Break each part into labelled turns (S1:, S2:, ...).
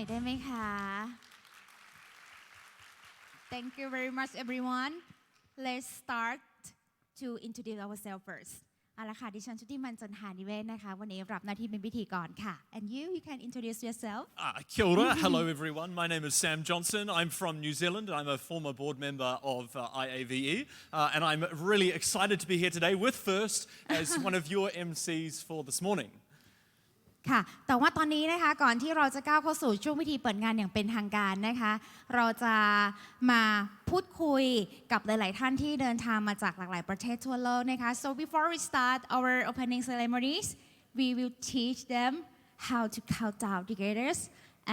S1: อยได้ไหมคะ Thank you very much everyone. Let's start to introduce ourselves first. เอาละค่ะดิฉันชุติมันจันทานิเวศนะคะวันนี้รับหน้าที่เป็นพิธีกรค่ะ And you can introduce yourself.
S2: Kia ora. Hello everyone. My name is Sam Johnson. I'm from New Zealand. I'm a former board member of IAVE, and I'm really excited to be here today with First as one of your MCs for this morning.
S1: ค่ะแต่ว่าตอนนี้นะคะก่อนที่เราจะก้าวเข้าสู่ช่วงพิธีเปิดงานอย่างเป็นทางการนะคะเราจะมาพูดคุยกับหลายๆท่านที่เดินทางมาจากหลากหลายประเทศทั่วโลกนะคะ So before we start our opening ceremonies we will teach them how to count down together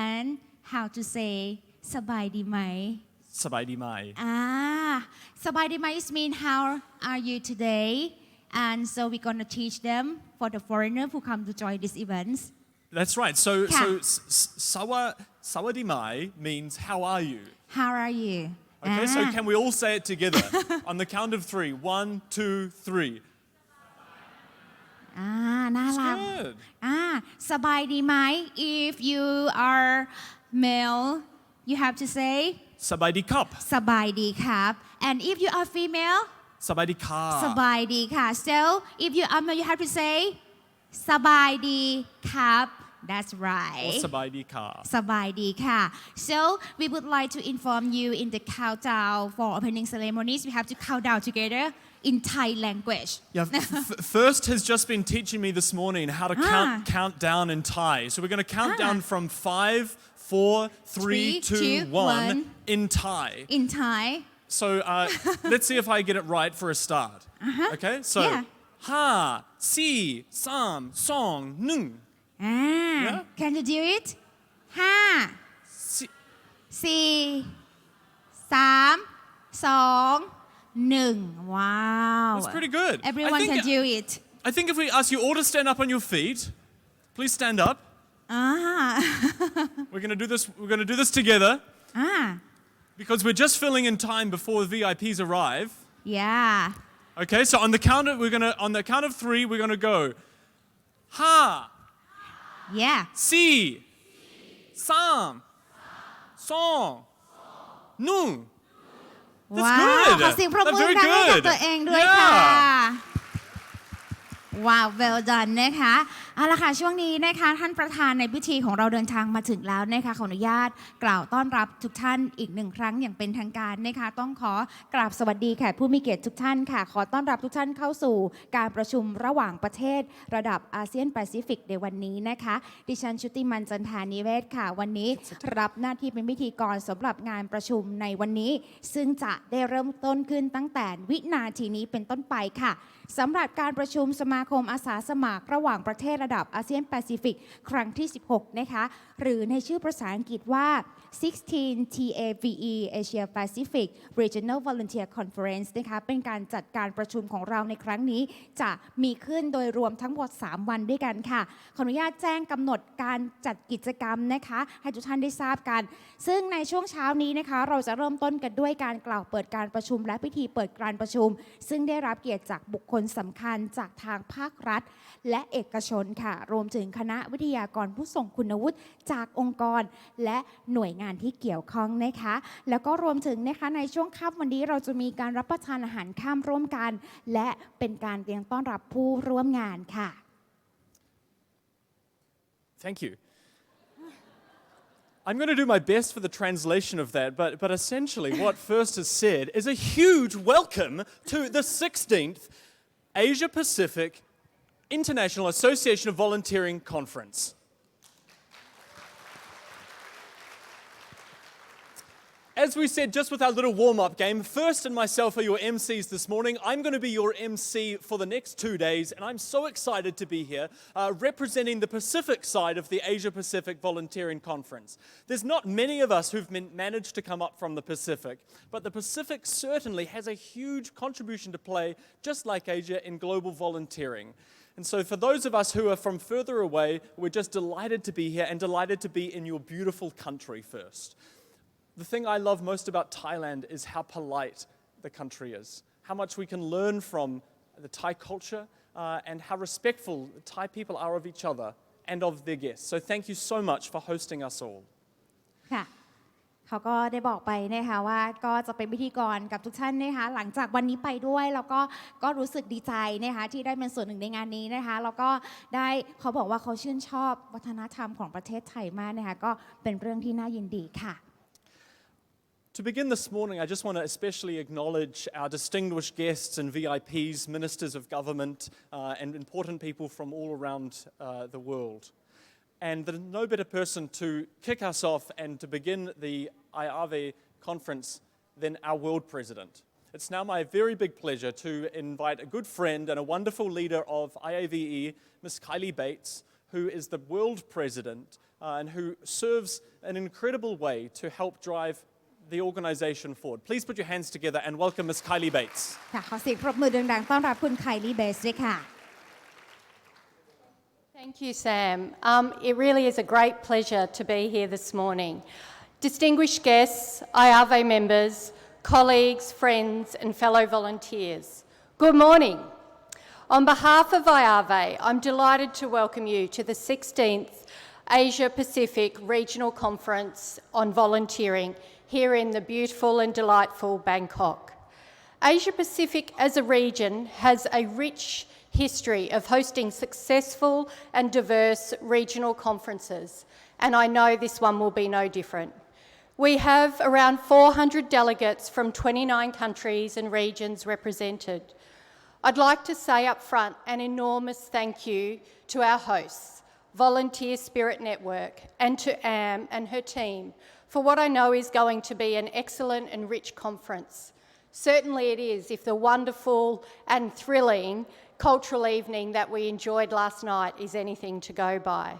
S1: and how to say สบายดีไหม
S2: สบายดีไหม
S1: สบายดีไหม is mean how are you today and so we're going to teach them for the foreigner who come to join these events.
S2: That's right. So Sawadi Mai means how are you?
S1: How are you?
S2: Okay, so can we all say it together on the count of 3? 1, 2, 3.
S1: น่ารัก
S2: Good.
S1: สบายดีไหม If you are male you have to say
S2: สบายดีครับ
S1: สบายดีครับ and if you are female
S2: สบายดีค่ะ
S1: สบายดีค่ะ so if you are male you have to say สบายดีครับ that's right
S2: สบายดีค่ะ
S1: สบายดีค่ะ so we would like to inform you in the countdown for opening ceremonies we have to count down together in Thai language
S2: Yeah, First has just been teaching me this morning how to count down in Thai. So we're going to count down from 5, 4, 3, 2, 1 in Thai.
S1: in Thai
S2: So let's see if I get it right for a start. Okay, so
S1: Yeah.
S2: 5, 4, 3, 2, 1. Yeah?
S1: Can you do it ห้า สี่สามสองหนึ่ง Wow
S2: That's pretty good.
S1: Everyone can do it
S2: I think if we ask you all to stand up on your feet, please stand up. We're going to do this. We're going to do this together. Because we're just filling in time before the VIPs arrive.
S1: Yeah
S2: Okay, so on the count of 3, we're gonna go. Ha,
S1: Yeah
S2: si, sam, song, nu. That's
S1: ว้าว
S2: good.
S1: ขอเสียงปรบมือ
S2: That's very
S1: ดังให้กับ
S2: good.
S1: ตัวเองด้วยค่ะ
S2: Yeah.
S1: ว้าว well done นะคะเอาละค่ะช่วงนี้นะคะท่านประธานในพิธีของเราเดินทางมาถึงแล้วนะคะขออนุญาตกล่าวต้อนรับทุกท่านอีกหนึ่งครั้งอย่างเป็นทางการนะคะต้องขอกราบสวัสดีแขกผู้มีเกียรติทุกท่านค่ะขอต้อนรับทุกท่านเข้าสู่การประชุมระหว่างประเทศระดับอาเซียนแปซิฟิกในวันนี้นะคะดิฉันชุติมันจันทานิเวศค่ะวันนี้รับหน้าที่เป็นพิธีกรสำหรับงานประชุมในวันนี้ซึ่งจะได้เริ่มต้นขึ้นตั้งแต่วินาทีนี้เป็นต้นไปค่ะสำหรับการประชุมสมาคมอาสาสมัครระหว่างประเทศระดับอาเซียนแปซิฟิกครั้งที่ 16 นะคะหรือในชื่อภาษาอังกฤษว่า 16th IAVE Asia Pacific Regional Volunteer Conference นะคะเป็นการจัดการประชุมของเราในครั้งนี้จะมีขึ้นโดยรวมทั้งหมด 3 วันด้วยกันค่ะขออนุญาตแจ้งกำหนดการจัดกิจกรรมนะคะให้ทุกท่านได้ทราบกันซึ่งในช่วงเช้านี้นะคะเราจะเริ่มต้นกันด้วยการกล่าวเปิดการประชุมและพิธีเปิดการประชุมซึ่งได้รับเกียรติจากบุคคลสำคัญจากทางภาครัฐและเอกชนค่ะรวมถึงคณะวิทยากรผู้ทรงคุณวุฒิจากองค์กรและหน่วยงานที่เกี่ยวข้องนะคะแล้วก็รวมถึงนะคะในช่วงค่ำวันนี้เราจะมีการรับประทานอาหารค่ำร่วมกันและเป็นการเตรียมต้อนรับผู้ร่วมงานค่ะ
S2: Thank you. I'm going to do my best for the translation of that, but essentially what First has said is a huge welcome to the 16th Asia Pacific International Association of Volunteering Conference. As we said just with our little warm-up game, First and myself are your MCs this morning. I'm going to be your MC for the next 2 days, and I'm so excited to be here representing the Pacific side of the Asia Pacific Volunteering Conference. There's not many of us who've managed to come up from the Pacific, but the Pacific certainly has a huge contribution to play, just like Asia, in global volunteering. And so for those of us who are from further away, we're just delighted to be here and delighted to be in your beautiful country First. The thing I love most about Thailand is how polite the country is, how much we can learn from the Thai culture and how respectful Thai people are of each other and of their guests. So thank you so much for hosting us all.
S1: ค่ะเขาก็ได้บอกไปนะคะว่าก็จะเป็นพิธีกรกับทุกท่านนะคะหลังจากวันนี้ไปด้วยแล้วก็รู้สึกดีใจนะคะที่ได้เป็นส่วนหนึ่งในงานนี้นะคะแล้วก็ได้เขาบอกว่าเขาชื่นชอบวัฒนธรรมของประเทศไทยมากนะคะก็เป็นเรื่องที่น่ายินดีค่ะ
S2: To begin this morning, I just want to especially acknowledge our distinguished guests and VIPs, ministers of government, and important people from all around the world. And there's no better person to kick us off and to begin the IAVE conference than our world president. It's now my very big pleasure to invite a good friend and a wonderful leader of IAVE, Ms. KYLEE Bates, who is the world president and who serves in an incredible way to help drive the organization forward. Please put your hands together and welcome Ms. KYLEE Bates.
S1: ค่ะขอเสียงปรบมือดังๆต้อนรับคุณไคลี่เบสด้วยค่ะ
S3: Thank you, Sam. It really is a great pleasure to be here this morning. Distinguished guests, IAVE members, colleagues, friends and fellow volunteers, good morning. On behalf of IAVE, I'm delighted to welcome you to the 16th Asia Pacific Regional Conference on Volunteering here in the beautiful and delightful Bangkok. Asia Pacific as a region has a rich history of hosting successful and diverse regional conferences, and I know this one will be no different. We have around 400 delegates from 29 countries and regions represented. I'd like to say up front an enormous thank you to our hosts, Volunteer Spirit Network, and to Am and her team for what I know is going to be an excellent and rich conference. Certainly it is, if the wonderful and thrilling cultural evening that we enjoyed last night is anything to go by.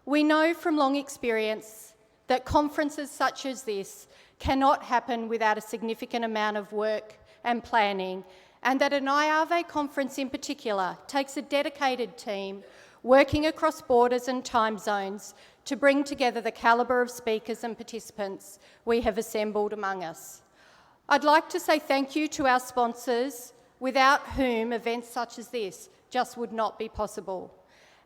S3: We know from long experience that conferences such as this cannot happen without a significant amount of work and planning, and that an IAVE conference in particular takes a dedicated team working across borders and time zones to bring together the calibre of speakers and participants we have assembled among us. I'd like to say thank you to our sponsors, without whom events such as this just would not be possible.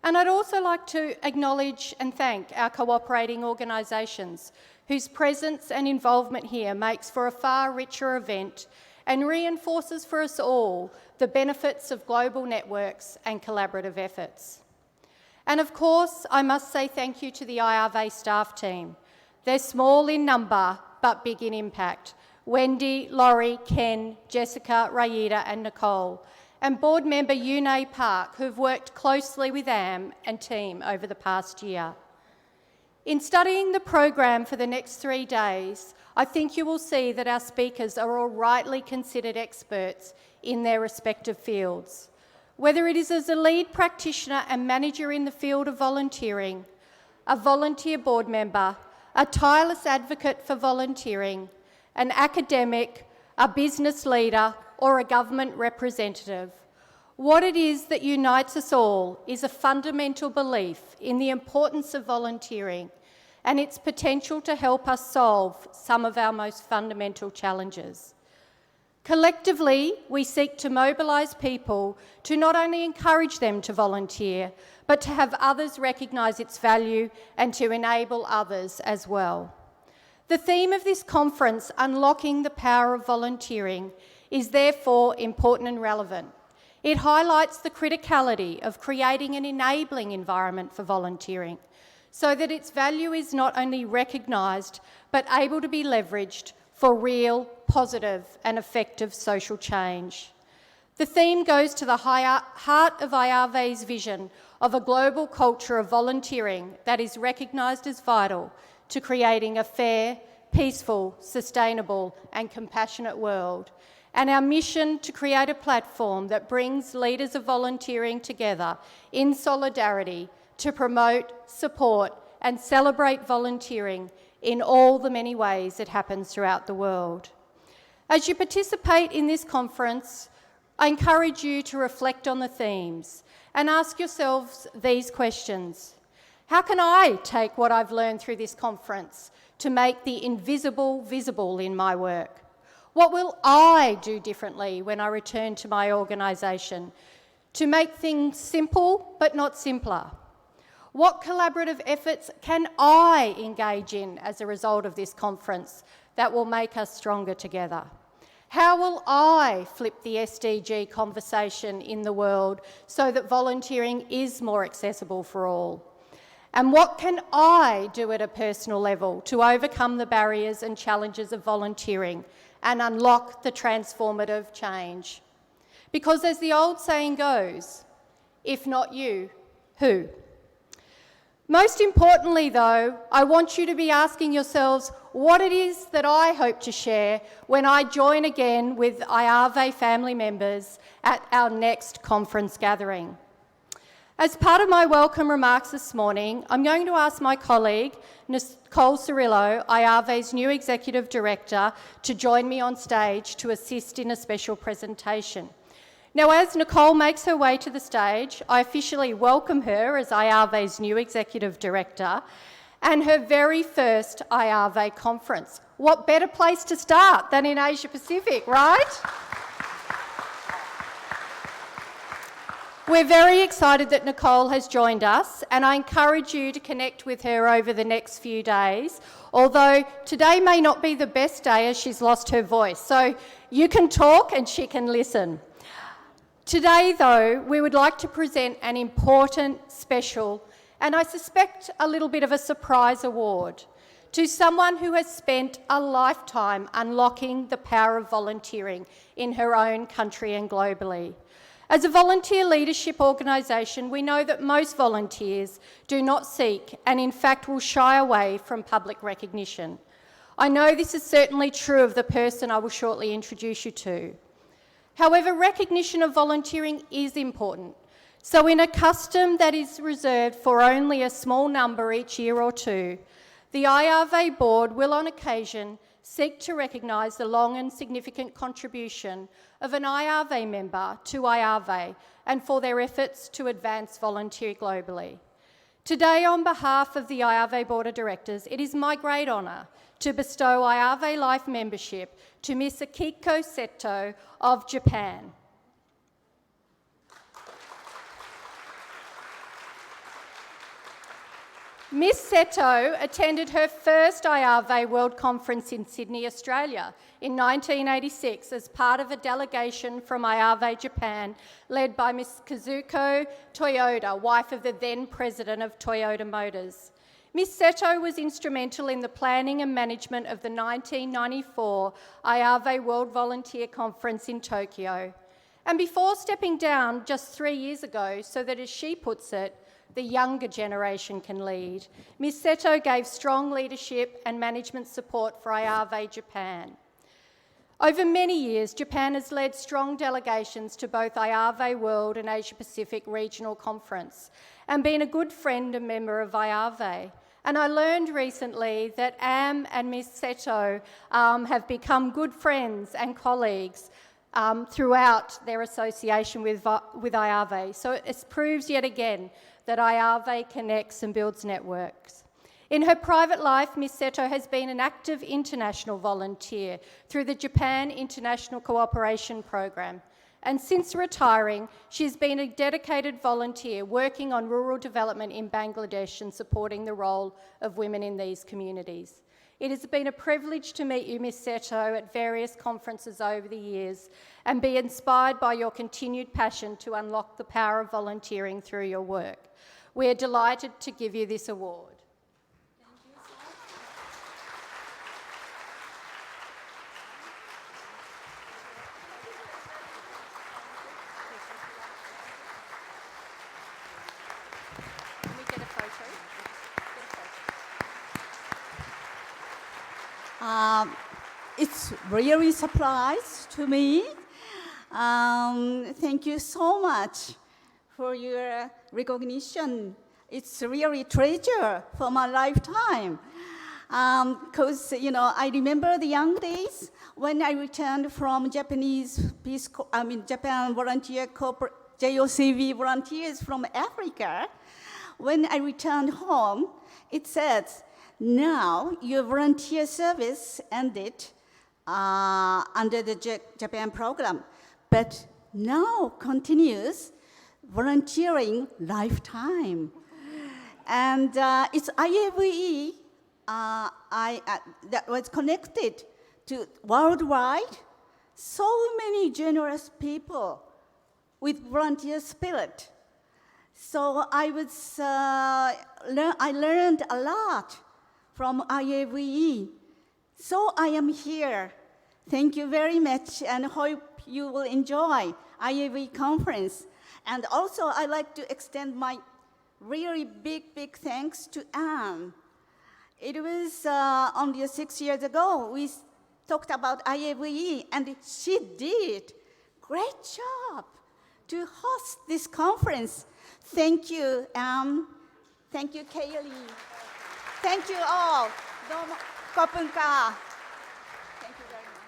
S3: And I'd also like to acknowledge and thank our cooperating organisations whose presence and involvement here makes for a far richer event and reinforces for us all the benefits of global networks and collaborative efforts. And of course, I must say thank you to the IAVE staff team. They're small in number, but big in impact. Wendy, Laurie, Ken, Jessica, Ratchada and Nicole, and board member Yune Park, who've worked closely with Am and team over the past year. In studying the program for the next 3 days, I think you will see that our speakers are all rightly considered experts in their respective fields. Whether it is as a lead practitioner and manager in the field of volunteering, a volunteer board member, a tireless advocate for volunteering, an academic, a business leader, or a government representative, what it is that unites us all is a fundamental belief in the importance of volunteering and its potential to help us solve some of our most fundamental challenges. Collectively, we seek to mobilise people to not only encourage them to volunteer, but to have others recognise its value and to enable others as well. The theme of this conference, Unlocking the Power of Volunteering, is therefore important and relevant. It highlights the criticality of creating an enabling environment for volunteering so that its value is not only recognised but able to be leveraged for real, positive and effective social change. The theme goes to the heart of IAVE's vision of a global culture of volunteering that is recognised as vital to creating a fair, peaceful, sustainable and compassionate world, and our mission to create a platform that brings leaders of volunteering together in solidarity to promote, support and celebrate volunteering in all the many ways it happens throughout the world. As you participate in this conference, I encourage you to reflect on the themes and ask yourselves these questions. How can I take what I've learned through this conference to make the invisible visible in my work? What will I do differently when I return to my organisation to make things simple but not simpler? What collaborative efforts can I engage in as a result of this conference that will make us stronger together? How will I flip the SDG conversation in the world so that volunteering is more accessible for all? And what can I do at a personal level to overcome the barriers and challenges of volunteering and unlock the transformative change? Because as the old saying goes, if not you, who? Most importantly, though, I want you to be asking yourselves what it is that I hope to share when I join again with IAVE family members at our next conference gathering. As part of my welcome remarks this morning, I'm going to ask my colleague, Nicole Cirillo, IAVE's new Executive Director, to join me on stage to assist in a special presentation. Now, as Nicole makes her way to the stage, I officially welcome her as IAVE's new Executive Director and her very first IAVE conference. What better place to start than in Asia Pacific, right? We're very excited that Nicole has joined us, and I encourage you to connect with her over the next few days, although today may not be the best day as she's lost her voice, so you can talk and she can listen. Today, though, we would like to present an important, special, and I suspect a little bit of a surprise award to someone who has spent a lifetime unlocking the power of volunteering in her own country and globally. As a volunteer leadership organisation, we know that most volunteers do not seek and in fact will shy away from public recognition. I know this is certainly true of the person I will shortly introduce you to. However, recognition of volunteering is important. So in a custom that is reserved for only a small number each year or two, the IAVE board will on occasion seek to recognise the long and significant contribution of an IAVE member to IAVE and for their efforts to advance volunteer globally. Today, on behalf of the IAVE Board of Directors, it is my great honour to bestow IAVE Life membership to Ms. Akiko Seto of Japan. Ms. Seto attended her first IAVE World Conference in Sydney, Australia in 1986 as part of a delegation from IAVE Japan led by Ms. Kazuko Toyoda, wife of the then president of Toyota Motors. Ms. Seto was instrumental in the planning and management of the 1994 IAVE World Volunteer Conference in Tokyo. And before stepping down just 3 years ago, so that as she puts it, the younger generation can lead, Ms. Seto gave strong leadership and management support for IAVE Japan. Over many years, Japan has led strong delegations to both IAVE World and Asia Pacific Regional Conference and been a good friend and member of IAVE. And I learned recently that Am and Ms. Seto have become good friends and colleagues throughout their association with IAVE. So it proves yet again that IAVE connects and builds networks. In her private life, Ms. Seto has been an active international volunteer through the Japan International Cooperation Program. And since retiring, she's been a dedicated volunteer working on rural development in Bangladesh and supporting the role of women in these communities. It has been a privilege to meet you, Ms. Seto, at various conferences over the years and be inspired by your continued passion to unlock the power of volunteering through your work. We are delighted to give you this award.
S4: It's really a surprise to me. Thank you so much for your recognition. It's really a treasure for my lifetime. Because, I remember the young days when I returned from Japan Volunteer Corporate, JOCV volunteers from Africa. When I returned home, it says, now your volunteer service ended under the Japan program, but now continues volunteering lifetime. And it's IAVE that was connected to worldwide. So many generous people with volunteer spirit. So I learned a lot from IAVE. So I am here. Thank you very much and hope you will enjoy IAVE conference. And also I'd like to extend my really big thanks to Anne. It was only 6 years ago we talked about IAVE and she did great job to host this conference. Thank you, thank you, KYLEE. Thank you all. Domo kopunka. Thank you very much.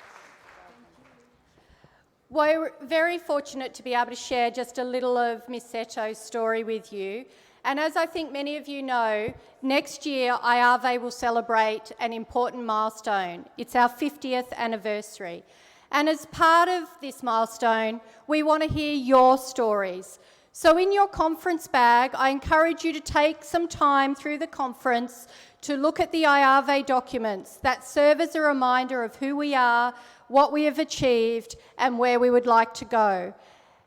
S3: We're very fortunate to be able to share just a little of Miss Seto's story with you. And as I think many of you know, next year IAVE will celebrate an important milestone. It's our 50th anniversary. And as part of this milestone, we want to hear your stories. So in your conference bag, I encourage you to take some time through the conference to look at the IAVE documents that serve as a reminder of who we are, what we have achieved, and where we would like to go.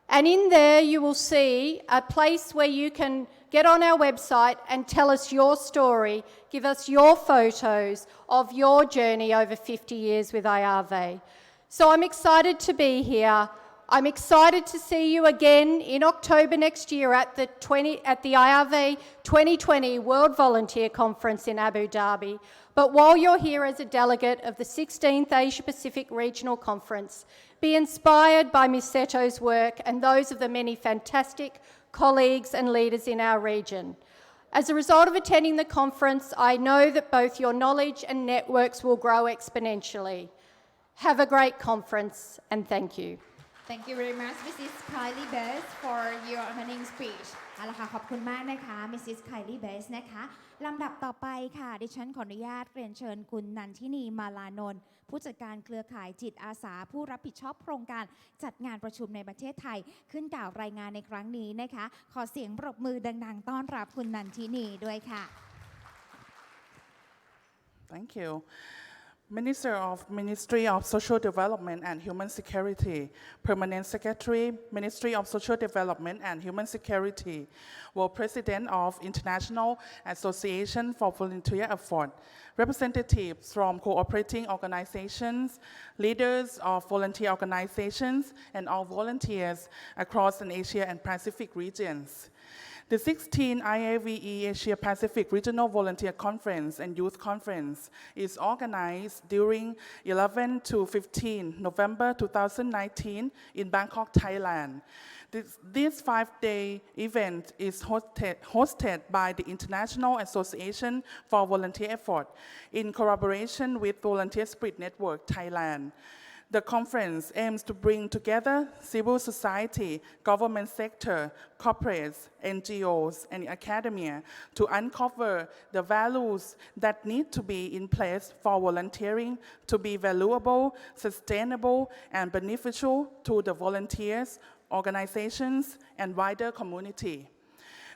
S3: And in there, you will see a place where you can get on our website and tell us your story, give us your photos of your journey over 50 years with IAVE. So I'm excited to be here. I'm excited to see you again in October next year at the IAVE 2020 World Volunteer Conference in Abu Dhabi. But while you're here as a delegate of the 16th Asia Pacific Regional Conference, be inspired by Ms. Seto's work and those of the many fantastic colleagues and leaders in our region. As a result of attending the conference, I know that both your knowledge and networks will grow exponentially. Have a great conference, and thank you.
S1: Thank you very much, Mrs. KYLEE Bess, for your opening speech. เอาละค่ะขอบคุณมากนะคะ Mrs. KYLEE Bess นะคะลำดับต่อไปค่ะดิฉันขออนุญาตเรียนเชิญคุณนันทินีมาลานนท์ผู้จัดการเครือข่ายจิตอาสาผู้รับผิดชอบโครงการจัดงานประชุมในประเทศไทยขึ้นกล่าวรายงานในครั้งนี้นะคะขอเสียงปรบมือดังๆต้อนรับคุณนันทินีด้วยค่ะ
S5: Thank you. Ministry of Social Development and Human Security, Permanent Secretary, Ministry of Social Development and Human Security, World President of International Association for Volunteer Effort, representatives from cooperating organizations, leaders of volunteer organizations, and all volunteers across the Asia and Pacific regions. The 16th IAVE Asia Pacific Regional Volunteer Conference and Youth Conference is organized during 11 to 15 November 2019 in Bangkok, Thailand. This 5-day event is hosted by the International Association for Volunteer Effort in collaboration with Volunteer Spirit Network, Thailand. The conference aims to bring together civil society, government sector, corporates, NGOs, and academia to uncover the values that need to be in place for volunteering to be valuable, sustainable, and beneficial to the volunteers, organizations, and wider community.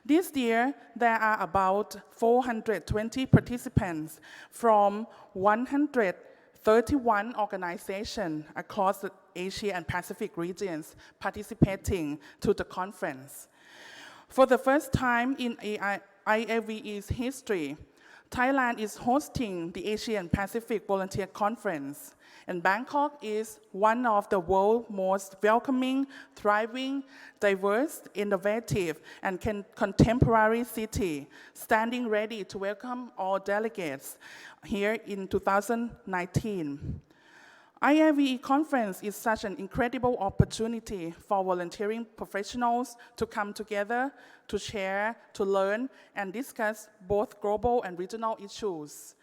S5: This year, there are about 420 participants from 131 organizations across the Asia and Pacific regions participating to the conference. For the first time in IAVE's history, Thailand is hosting the Asia and Pacific Volunteer Conference, and Bangkok is one of the world's most welcoming, thriving, diverse, innovative, and contemporary city, standing ready to welcome all delegates here in 2019. IAVE conference is such an incredible opportunity for volunteering professionals to come together, to share, to learn, and discuss both global and regional issues.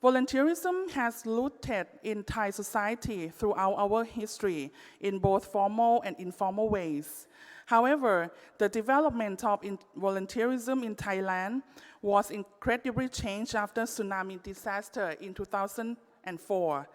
S5: Volunteerism has rooted in Thai society throughout our history in both formal and informal ways. However, the development of volunteerism in Thailand was incredibly changed after tsunami disaster in 2004.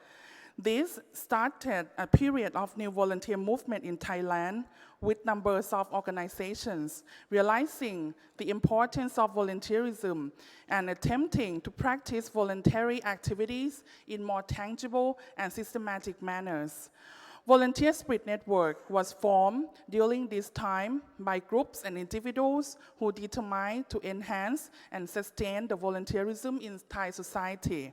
S5: This started a period of new volunteer movement in Thailand with numbers of organizations realizing the importance of volunteerism and attempting to practice voluntary activities in more tangible and systematic manners. Volunteer Spirit Network was formed during this time by groups and individuals who determined to enhance and sustain the volunteerism in Thai society.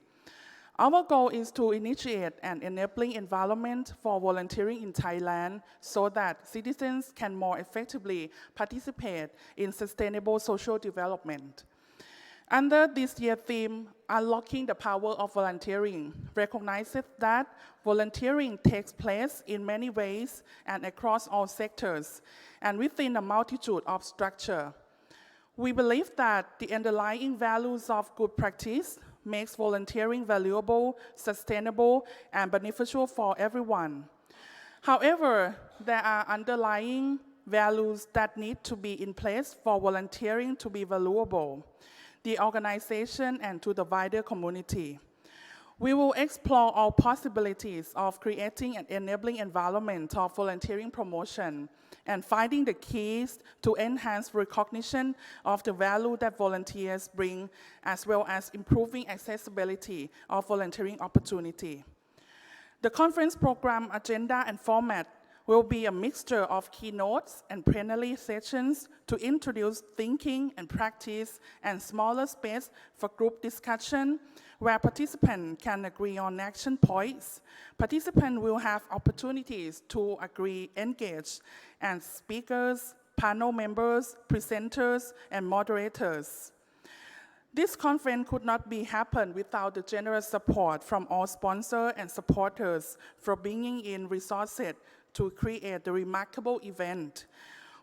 S5: Our goal is to initiate an enabling environment for volunteering in Thailand so that citizens can more effectively participate in sustainable social development. Under this year's theme, Unlocking the Power of Volunteering recognizes that volunteering takes place in many ways and across all sectors and within a multitude of structures. We believe that the underlying values of good practice makes volunteering valuable, sustainable, and beneficial for everyone. However, there are underlying values that need to be in place for volunteering to be valuable, the organization and to the wider community. We will explore all possibilities of creating an enabling environment of volunteering promotion and finding the keys to enhance recognition of the value that volunteers bring, as well as improving accessibility of volunteering opportunity. The conference program agenda and format will be a mixture of keynotes and plenary sessions to introduce thinking and practice and smaller space for group discussion where participants can agree on action points. Participants will have opportunities to agree, engage, and speakers, panel members, presenters, and moderators. This conference could not be happened without the generous support from all sponsors and supporters for bringing in resources to create the remarkable event.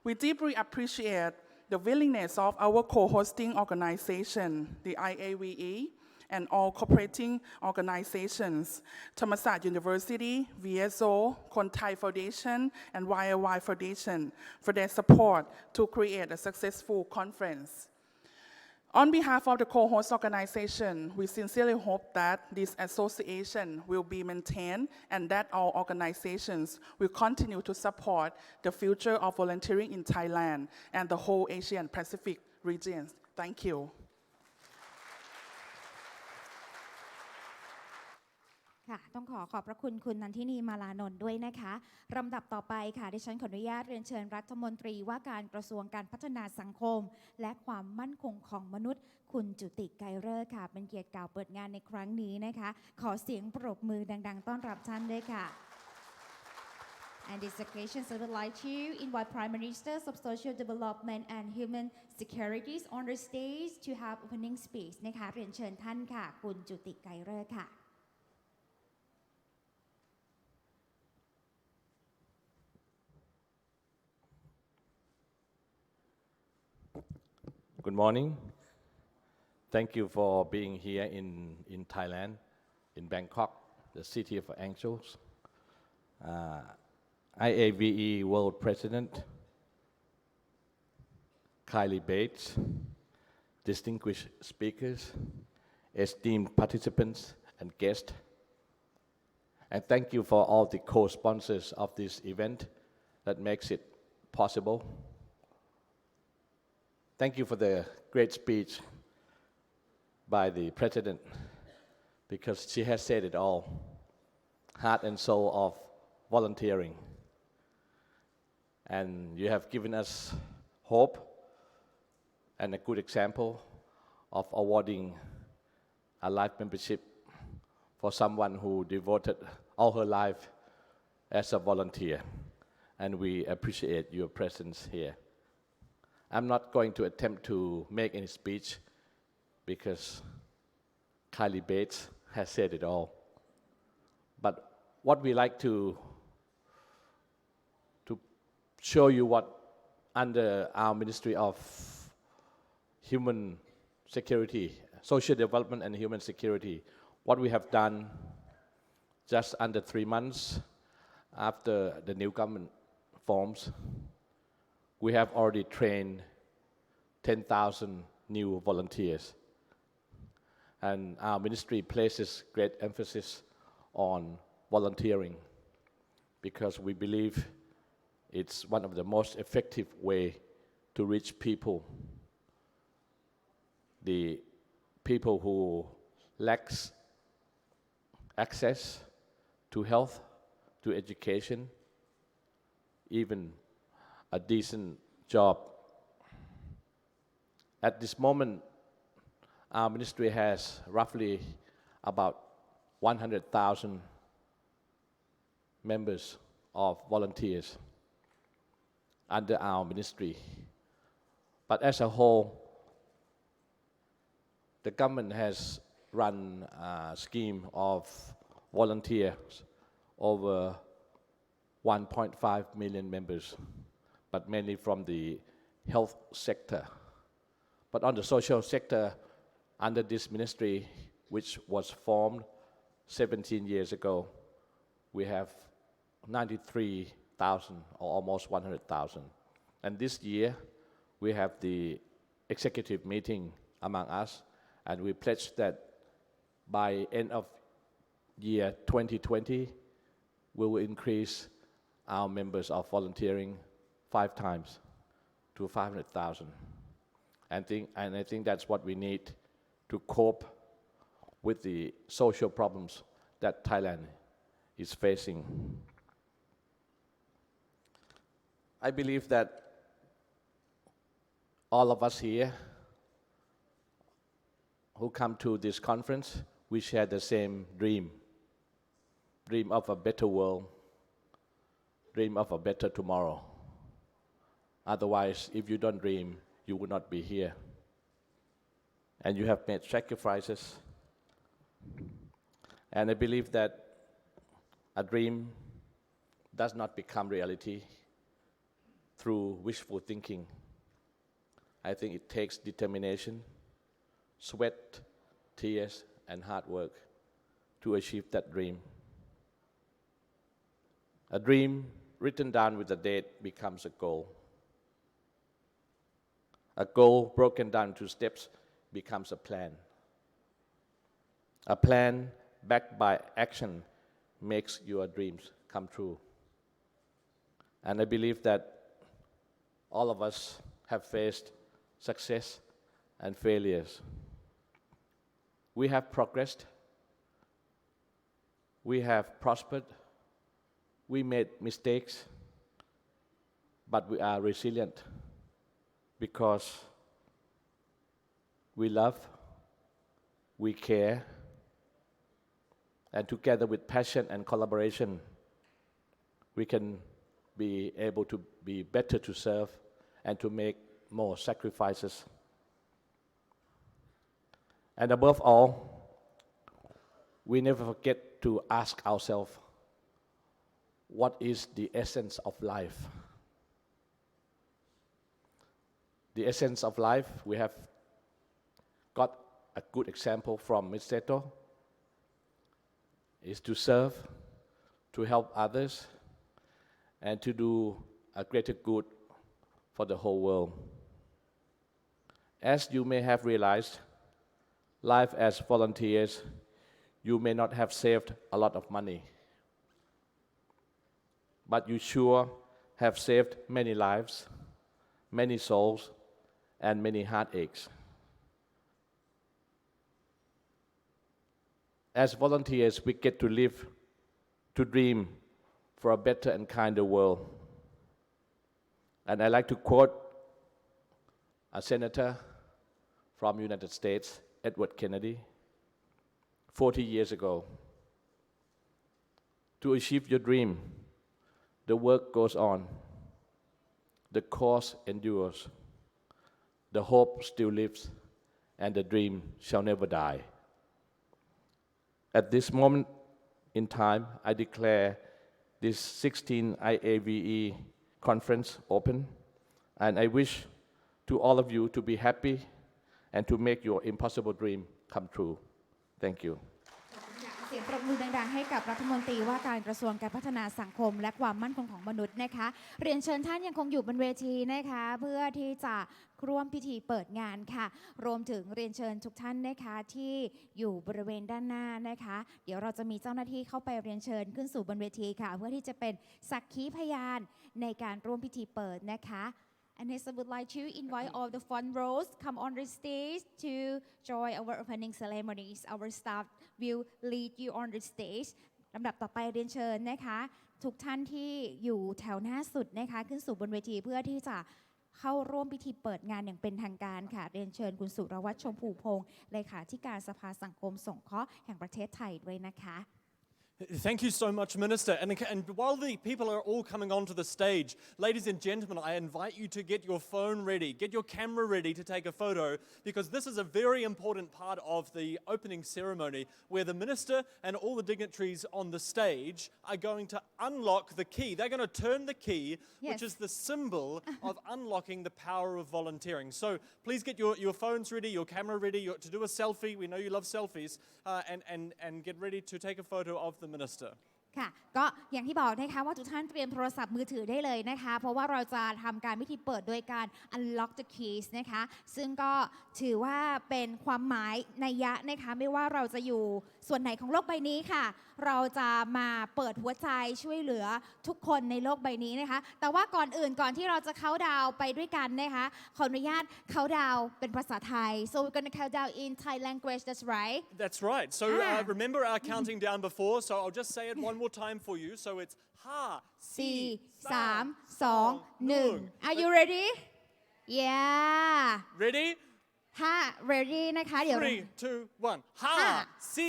S5: We deeply appreciate the willingness of our co-hosting organization, the IAVE, and all cooperating organizations, Thammasat University, VSO, Kon Thai Foundation, and YLY Foundation, for their support to create a successful conference. On behalf of the co-host organization, we sincerely hope that this association will be maintained and that all organizations will continue to support the future of volunteering in Thailand and the whole Asian Pacific region. Thank you.
S1: ค่ะต้องขอบพระคุณคุณนันทินีมาลานนท์ด้วยนะคะลำดับต่อไปค่ะดิฉันขออนุญาตเรียนเชิญรัฐมนตรีว่าการกระทรวงการพัฒนาสังคมและความมั่นคงของมนุษย์คุณจุติไกรฤกษ์ค่ะเป็นเกียรติกล่าวเปิดงานในครั้งนี้นะคะขอเสียงปรบมือดังๆต้อนรับท่านด้วยค่ะ And this occasion I would like to invite Prime Ministers of Social Development and Human Securities on the stage to have opening speech นะคะเรียนเชิญท่านค่ะคุณจุติไกรฤกษ์ค่ะ
S6: Good morning. Thank you for being here in Thailand, in Bangkok, the city of angels. IAVE World President, KYLEE Bates, distinguished speakers, esteemed participants and guests. And thank you for all the co-sponsors of this event that makes it possible. Thank you for the great speech by the President, because she has said it all, heart and soul of volunteering. And you have given us hope and a good example of awarding a life membership for someone who devoted all her life as a volunteer. And we appreciate your presence here. I'm not going to attempt to make any speech because KYLEE Bates has said it all. But what we like to show you what under our Ministry of Human Security, Social Development and Human Security, what we have done just under 3 months after the new government forms. We have already trained 10,000 new volunteers. And our ministry places great emphasis on volunteering because we believe it's one of the most effective way to reach people. The people who lacks access to health, to education, even a decent job. At this moment, our ministry has roughly about 100,000 members of volunteers under our ministry. But as a whole, the government has run a scheme of volunteers over 1.5 million members, but mainly from the health sector. But on the social sector, under this ministry, which was formed 17 years ago, we have 93,000 or almost 100,000. And this year, we have the executive meeting among us, and we pledged that by end of year 2020, we will increase our members of volunteering 5 times to 500,000. And I think that's what we need to cope with the social problems that Thailand is facing. I believe that all of us here who come to this conference, we share the same dream of a better world, dream of a better tomorrow. Otherwise, if you don't dream, you would not be here. And you have made sacrifices. And I believe that a dream does not become reality through wishful thinking. I think it takes determination, sweat, tears, and hard work to achieve that dream. A dream written down with a date becomes a goal. A goal broken down to steps becomes a plan. A plan backed by action makes your dreams come true. And I believe that all of us have faced success and failures. We have progressed. We have prospered. We made mistakes, but we are resilient because we love, we care, and together with passion and collaboration, we can be able to be better to serve and to make more sacrifices. And above all, we never forget to ask ourselves, what is the essence of life? The essence of life, we have got a good example from Ms. Seto, is to serve, to help others, and to do a greater good for the whole world. As you may have realized, life as volunteers, you may not have saved a lot of money, but you sure have saved many lives, many souls, and many heartaches. As volunteers, we get to live, to dream for a better and kinder world. And I like to quote a senator from the United States, Edward Kennedy, 40 years ago. To achieve your dream, the work goes on, the cause endures, the hope still lives, and the dream shall never die. At this moment in time, I declare this 16th IAVE conference open, and I wish to all of you to be happy and to make your impossible dream come true. Thank you.
S1: เสียงปรบมือ มือดังๆให้กับรัฐมนตรีว่าการกระทรวงการพัฒนาสังคมและความมั่นคงของมนุษย์นะคะเรียนเชิญท่านยังคงอยู่บนเวทีนะคะเพื่อที่จะร่วมพิธีเปิดงานค่ะรวมถึงเรียนเชิญทุกท่านนะคะที่อยู่บริเวณด้านหน้านะคะเดี๋ยวเราจะมีเจ้าหน้าที่เข้าไปเรียนเชิญขึ้นสู่บนเวทีค่ะเพื่อที่จะเป็นสักขีพยานในการร่วมพิธีเปิดนะคะ And next, I would like to invite all the front rows come on the stage to join our opening ceremonies. Our staff will lead you on the stage. ลำดับต่อไปเรียนเชิญนะคะทุกท่านที่อยู่แถวหน้าสุดนะคะขึ้นสู่บนเวทีเพื่อที่จะเข้าร่วมพิธีเปิดงานอย่างเป็นทางการค่ะเรียนเชิญคุณสุรวัฒน์ชมพูพงศ์เลขาธิการสภาสังคมสงเคราะห์แห่งประเทศไทยด้วยนะคะ
S2: Thank you so much, Minister. And while the people are all coming onto the stage, ladies and gentlemen, I invite you to get your phone ready, get your camera ready to take a photo, because this is a very important part of the opening ceremony where the Minister and all the dignitaries on the stage are going to unlock the key. They're going to turn the key, which is the symbol of unlocking the power of volunteering. So please get your phones ready, your camera ready, to do a selfie. We know you love selfies, and get ready to take a photo of the Minister.
S1: ค่ะก็อย่างที่บอกนะคะว่าทุกท่านเตรียมโทรศัพท์มือถือได้เลยนะคะเพราะว่าเราจะทำการพิธีเปิดโดยการ unlock the keys นะคะซึ่งก็ถือว่าเป็นความหมายนัยยะนะคะไม่ว่าเราจะอยู่ส่วนไหนของโลกใบนี้ค่ะเราจะมาเปิดหัวใจช่วยเหลือทุกคนในโลกใบนี้นะคะแต่ว่าก่อนอื่นก่อนที่เราจะเข้าดาวไปด้วยกันนะคะขออนุญาตเข้าดาวเป็นภาษาไทย so we're gonna count down in Thai language that's right
S2: That's right. So remember our counting down before, so I'll just say it one more time for you. So it's ha, si,
S1: 4 3 2 1 Are you ready? Yeah
S2: Ready?
S1: ถ้า ready นะคะเดี๋ยว
S2: 3, 2, 1. Ha,
S1: 4
S2: si,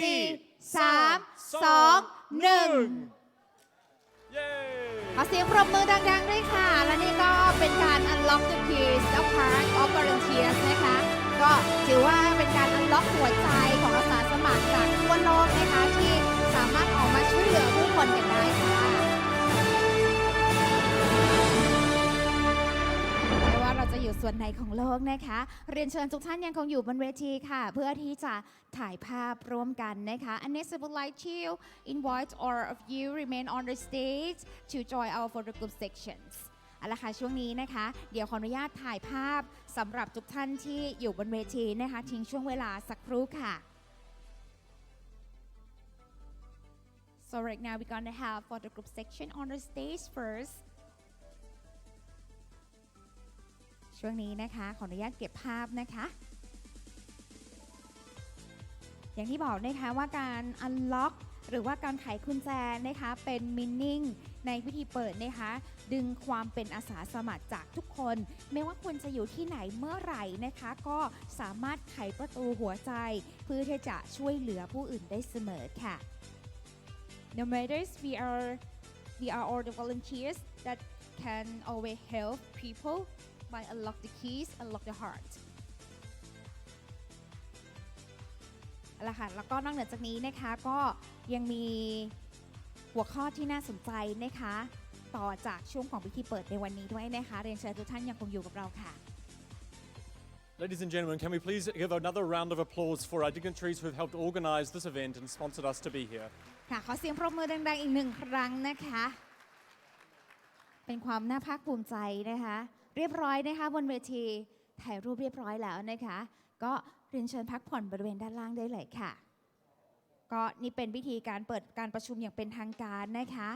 S1: 3 2 1
S2: Yay!
S1: ขอเสียงปรบมือดังๆด้วยค่ะและนี่ก็เป็นการ unlock the keys of heart of volunteers นะคะก็ถือว่าเป็นการ unlock หัวใจของอาสาสมัครจากทั่วโลกนะคะที่สามารถออกมาช่วยเหลือผู้คนกันได้ค่ะไม่ว่าเราจะอยู่ส่วนไหนของโลกนะคะเรียนเชิญทุกท่านยังคงอยู่บนเวทีค่ะเพื่อที่จะถ่ายภาพร่วมกันนะคะ And next I would like to invite all of you remain on the stage to join our photo group sections เอาละค่ะช่วงนี้นะคะเดี๋ยวขออนุญาตถ่ายภาพสำหรับทุกท่านที่อยู่บนเวทีนะคะทิ้งช่วงเวลาสักครู่ค่ะ So right now we're gonna have photo group section on the stage first ช่วงนี้นะคะขออนุญาตเก็บภาพนะคะอย่างที่บอกนะคะว่าการ unlock หรือว่าการไขกุญแจนะคะเป็น meaning ในพิธีเปิดนะคะดึงความเป็นอาสาสมัครจากทุกคนไม่ว่าคุณจะอยู่ที่ไหนเมื่อไหร่นะคะก็สามารถไขประตูหัวใจเพื่อที่จะช่วยเหลือผู้อื่นได้เสมอค่ะ No matter we are all the volunteers that can always help people by unlock the keys unlock the heart เอาละค่ะแล้วก็นอกเหนือจากนี้นะคะก็ยังมีหัวข้อที่น่าสนใจนะคะต่อจากช่วงของพิธีเปิดในวันนี้ด้วยนะคะเรียนเชิญทุกท่านยังคงอยู่กับเราค่ะ
S2: Ladies and gentlemen, can we please give another round of applause for our dignitaries who have helped organize this event and sponsored us to be here.
S1: ค่ะขอเสียงปรบมือดังๆอีกหนึ่งครั้งนะคะเป็นความน่าภาคภูมิใจนะคะเรียบร้อยนะคะบนเวทีถ่ายรูปเรียบร้อยแล้วนะคะก็เรียนเชิญพักผ่อนบริเวณด้านล่างได้เลยค่ะก็นี่เป็นพิธีการเปิดการประชุมอย่างเป็นทางการนะคะ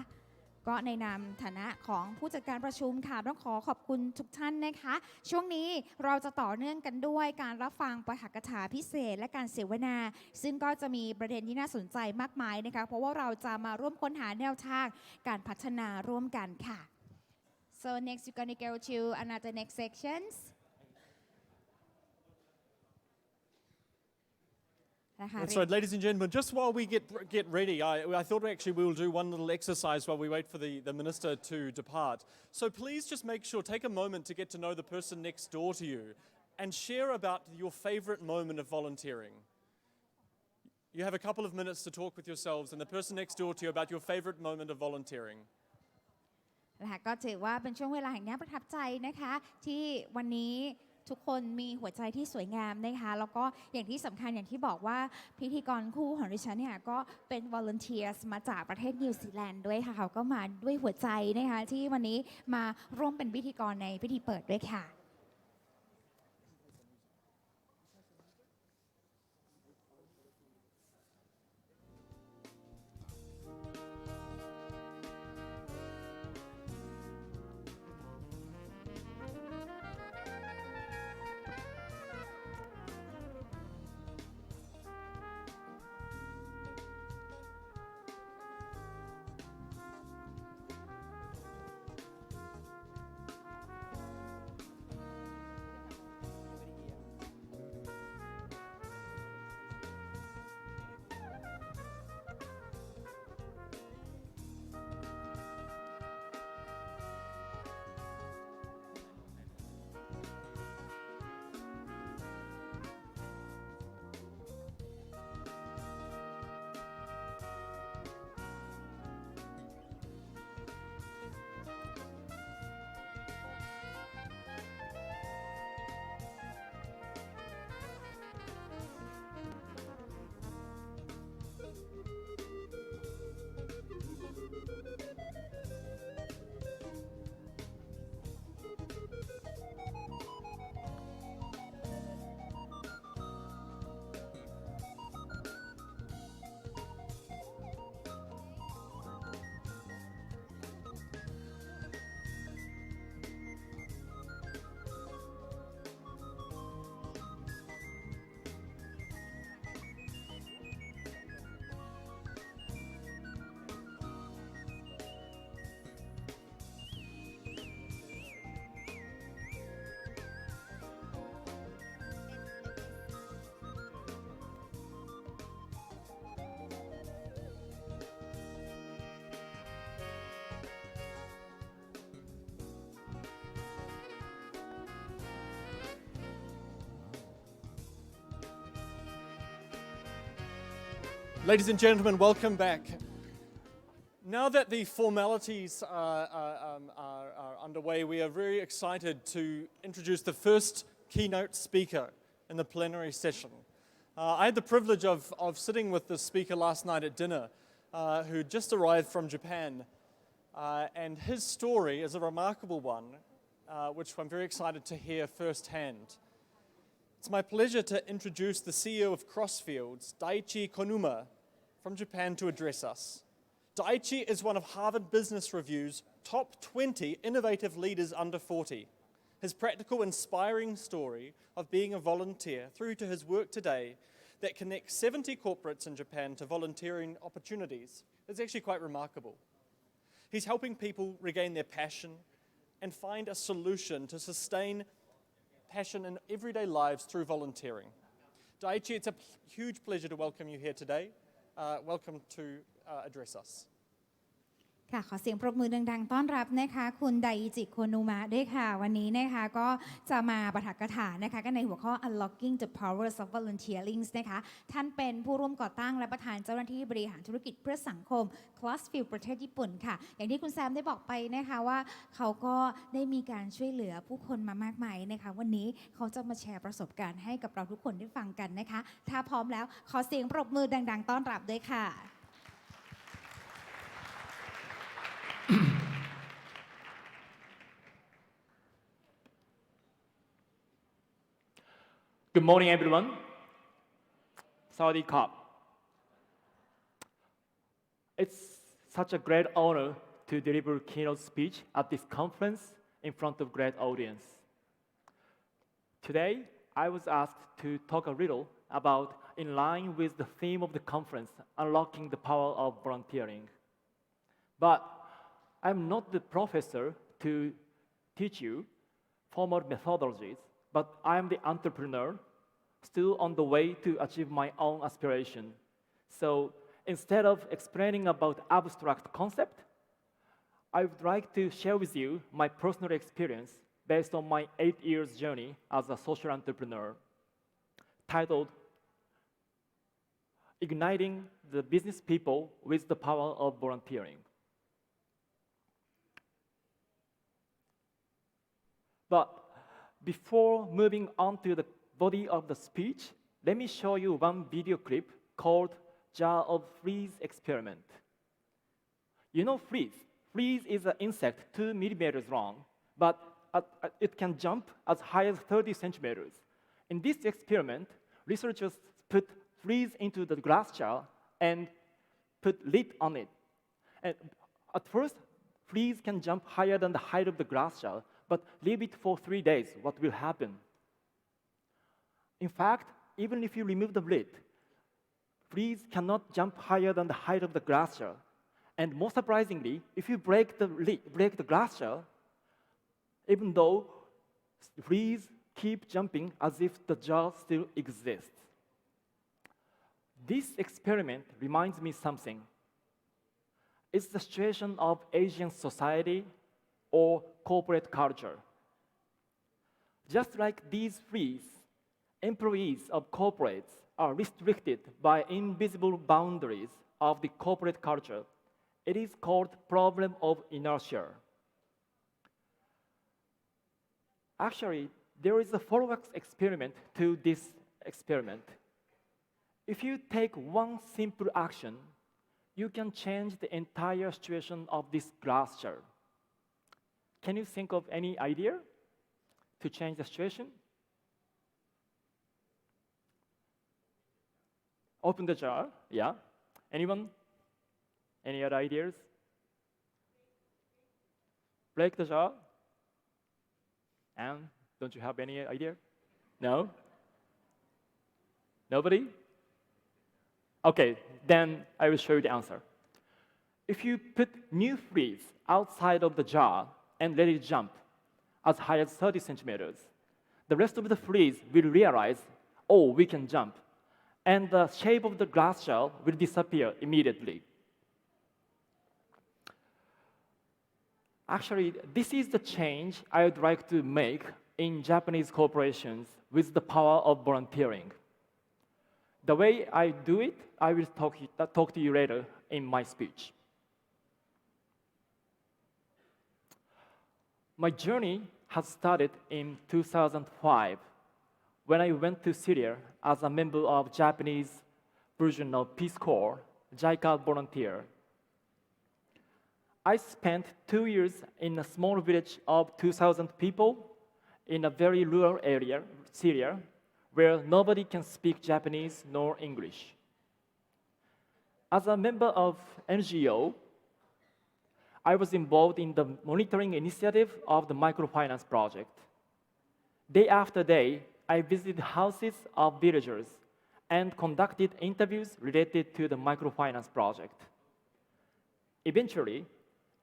S1: ก็ในนามฐานะของผู้จัดการประชุมค่ะต้องขอขอบคุณทุกท่านนะคะช่วงนี้เราจะต่อเนื่องกันด้วยการรับฟังปาฐกถาพิเศษและการเสวนาซึ่งก็จะมีประเด็นที่น่าสนใจมากมายนะคะเพราะว่าเราจะมาร่วมค้นหาแนวทางการพัฒนาร่วมกันค่ะ So next we're gonna go to another next sections
S2: That's right, ladies and gentlemen, just while we get ready, I thought actually we will do one little exercise while we wait for the Minister to depart. So please just make sure, take a moment to get to know the person next door to you and share about your favorite moment of volunteering. You have a couple of minutes to talk with yourselves and the person next door to you about your favorite moment of volunteering.
S1: นะคะก็ถือว่าเป็นช่วงเวลาแห่งน่าประทับใจนะคะที่วันนี้ ทุกคนมีหัวใจที่สวยงามนะคะแล้วก็อย่างที่สำคัญอย่างที่บอกว่าพิธีกรคู่ของดิฉันเนี่ยก็เป็น volunteers มาจากประเทศนิวซีแลนด์ด้วยค่ะเขาก็มาด้วยหัวใจนะคะที่วันนี้มาร่วมเป็นพิธีกรในพิธีเปิดด้วยค่ะ
S2: Ladies and gentlemen, welcome back. Now that the formalities are underway, we are very excited to introduce the first keynote speaker in the plenary session. I had the privilege of sitting with the speaker last night at dinner, who just arrived from Japan, and his story is a remarkable one, which I'm very excited to hear firsthand. It's my pleasure to introduce the CEO of Crossfields, DAICHI KONUMA, from Japan to address us. DAICHI is one of Harvard Business Review's top 20 innovative leaders under 40. His practical, inspiring story of being a volunteer through to his work today that connects 70 corporates in Japan to volunteering opportunities is actually quite remarkable. He's helping people regain their passion and find a solution to sustain passion in everyday lives through volunteering. DAICHI, it's a huge pleasure to welcome you here today. Welcome to address us.
S1: ค่ะขอเสียงปรบมือดังๆต้อนรับนะคะคุณไดจิโคนุมะด้วยค่ะวันนี้นะคะก็จะมาปาฐกถานะคะกันในหัวข้อ Unlocking the Powers of Volunteering นะคะท่านเป็นผู้ร่วมก่อตั้งและประธานเจ้าหน้าที่บริหารธุรกิจเพื่อสังคม Crossfield ประเทศญี่ปุ่นค่ะอย่างที่คุณแซมได้บอกไปนะคะว่าเขาก็ได้มีการช่วยเหลือผู้คนมามากมายนะคะวันนี้เขาจะมาแชร์ประสบการณ์ให้กับเราทุกคนได้ฟังกันนะคะถ้าพร้อมแล้วขอเสียงปรบมือดังๆต้อนรับด้วยค่ะ
S7: Good morning, everyone. Sawadee Krap. It's such a great honor to deliver a keynote speech at this conference in front of great audience. Today, I was asked to talk a little about, in line with the theme of the conference, unlocking the power of volunteering. But I'm not the professor to teach you formal methodologies, but I'm the entrepreneur still on the way to achieve my own aspiration. So instead of explaining about abstract concept, I would like to share with you my personal experience based on my 8 years journey as a social entrepreneur, titled Igniting the Business People with the Power of Volunteering. But before moving on to the body of the speech, let me show you one video clip called Jar of Freeze Experiment. You know freeze. Freeze is an insect 2 millimeters long, but it can jump as high as 30 centimeters. In this experiment, researchers put freeze into the glass jar and put lid on it. And at first, freeze can jump higher than the height of the glass jar, but leave it for 3 days. What will happen? In fact, even if you remove the lid, freeze cannot jump higher than the height of the glass jar. And more surprisingly, if you break the glass jar, even though freeze keep jumping as if the jar still exists. This experiment reminds me something. It's the situation of Asian society or corporate culture. Just like these freeze, employees of corporates are restricted by invisible boundaries of the corporate culture. It is called problem of inertia. Actually, there is a follow-up experiment to this experiment. If you take one simple action, you can change the entire situation of this glass jar. Can you think of any idea to change the situation? Open the jar, yeah. Anyone? Any other ideas? Break the jar? And don't you have any idea? No? Nobody? Okay, then I will show you the answer. If you put new freeze outside of the jar and let it jump as high as 30 centimeters, the rest of the freeze will realize, oh, we can jump. And the shape of the glass jar will disappear immediately. Actually, this is the change I would like to make in Japanese corporations with the power of volunteering. The way I do it, I will talk to you later in my speech. My journey has started in 2005 when I went to Syria as a member of Japanese version of Peace Corps, JICA volunteer. I spent 2 years in a small village of 2,000 people in a very rural area, Syria, where nobody can speak Japanese nor English. As a member of NGO, I was involved in the monitoring initiative of the microfinance project. Day after day, I visited houses of villagers and conducted interviews related to the microfinance project. Eventually,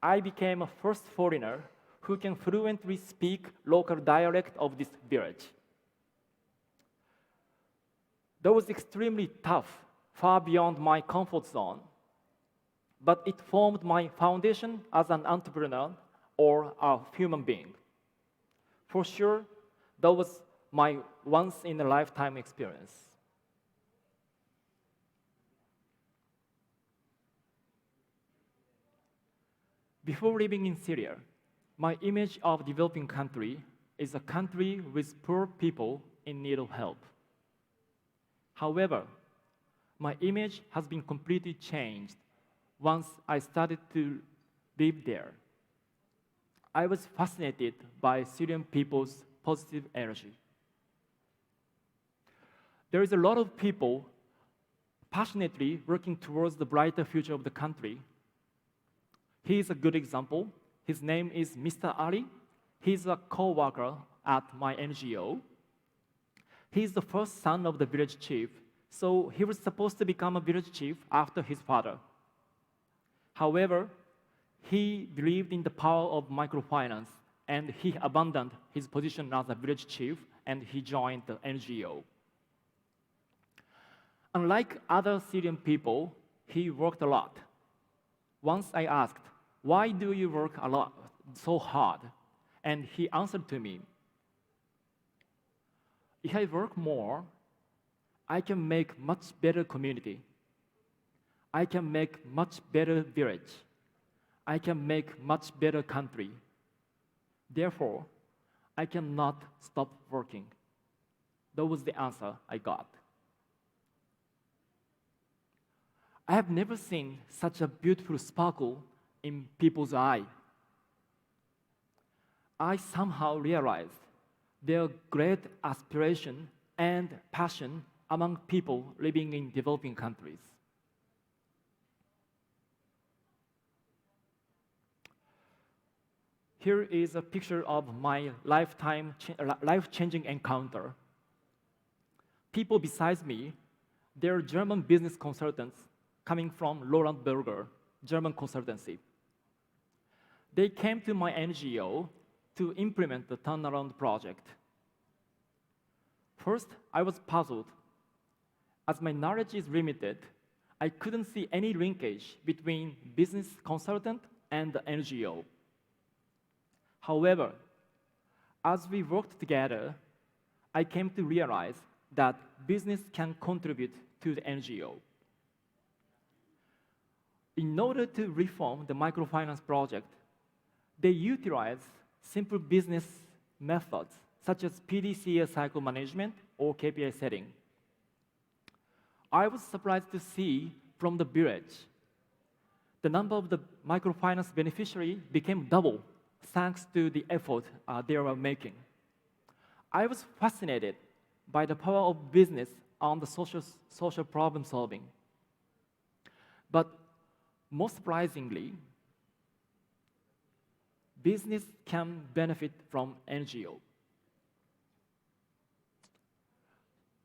S7: I became a first foreigner who can fluently speak local dialect of this village. That was extremely tough, far beyond my comfort zone, but it formed my foundation as an entrepreneur or a human being. For sure, that was my once-in-a-lifetime experience. Before living in Syria, my image of developing country is a country with poor people in need of help. However, my image has been completely changed once I started to live there. I was fascinated by Syrian people's positive energy. There is a lot of people passionately working towards the brighter future of the country. He is a good example. His name is Mr. Ali. He's a co-worker at my NGO. He's the first son of the village chief, so he was supposed to become a village chief after his father. However, he believed in the power of microfinance, and he abandoned his position as a village chief, and he joined the NGO. Unlike other Syrian people, he worked a lot. Once I asked, "Why do you work a lot, so hard?" And he answered to me, "If I work more, I can make much better community. I can make much better village. I can make much better country. Therefore, I cannot stop working. That was the answer I got. I have never seen such a beautiful sparkle in people's eye. I somehow realized their great aspiration and passion among people living in developing countries. Here is a picture of my life-changing encounter. People besides me, they're German business consultants coming from Roland Berger, German consultancy. They came to my NGO to implement the turnaround project. First, I was puzzled. As my knowledge is limited, I couldn't see any linkage between business consultant and the NGO. However, as we worked together, I came to realize that business can contribute to the NGO. In order to reform the microfinance project, they utilize simple business methods such as PDCA cycle management or KPI setting. I was surprised to see from the village, the number of the microfinance beneficiary became double thanks to the effort they were making. I was fascinated by the power of business on the social problem solving. But most surprisingly, business can benefit from NGO.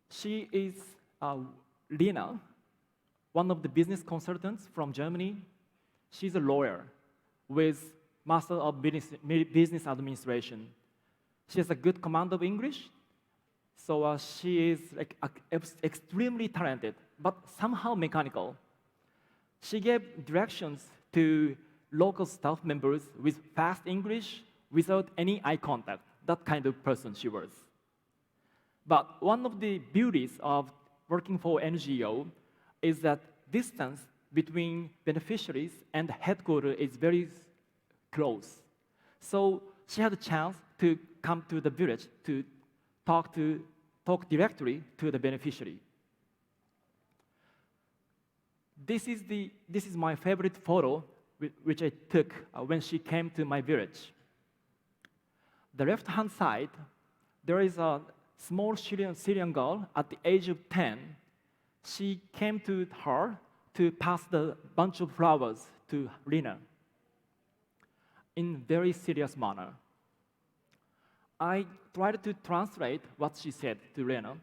S7: She is Lena, one of the business consultants from Germany. She's a lawyer with Master of Business Administration. She has a good command of English, so she is extremely talented, but somehow mechanical. She gave directions to local staff members with fast English without any eye contact. That kind of person she was. But one of the beauties of working for NGO is that distance between beneficiaries and headquarters is very close. So she had a chance to come to the village to talk directly to the beneficiary. This is my favorite photo which I took when she came to my village. The left-hand side, there is a small Syrian girl at the age of 10. She came to her to pass the bunch of flowers to Lena in very serious manner. I tried to translate what she said to Lena.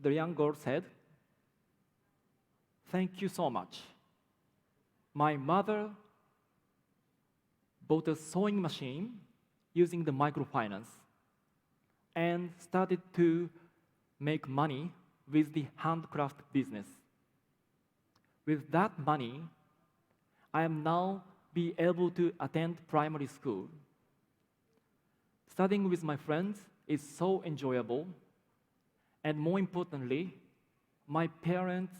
S7: The young girl said, "Thank you so much. My mother bought a sewing machine using the microfinance and started to make money with the handcraft business. With that money, I am now be able to attend primary school. Studying with my friends is so enjoyable, and more importantly, my parents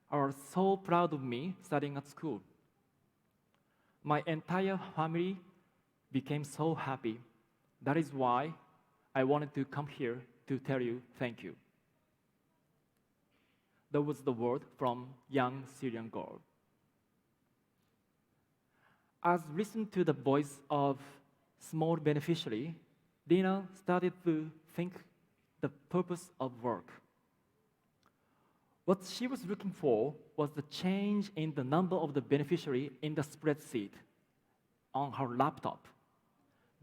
S7: are so proud of me studying at school. My entire family became so happy. That is why I wanted to come here to tell you thank you." That was the word from young Syrian girl. As listened to the voice of small beneficiary, Lena started to think the purpose of work. What she was looking for was the change in the number of the beneficiary in the spreadsheet on her laptop.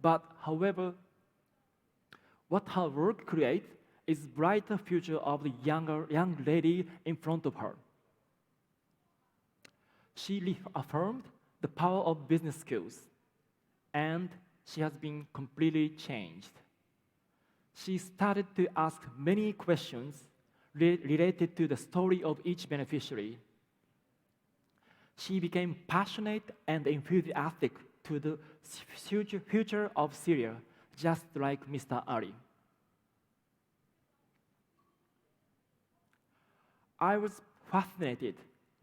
S7: But however, what her work creates is brighter future of the young lady in front of her. She reaffirmed the power of business skills, and she has been completely changed. She started to ask many questions related to the story of each beneficiary. She became passionate and enthusiastic to the future of Syria, just like Mr. Ali. I was fascinated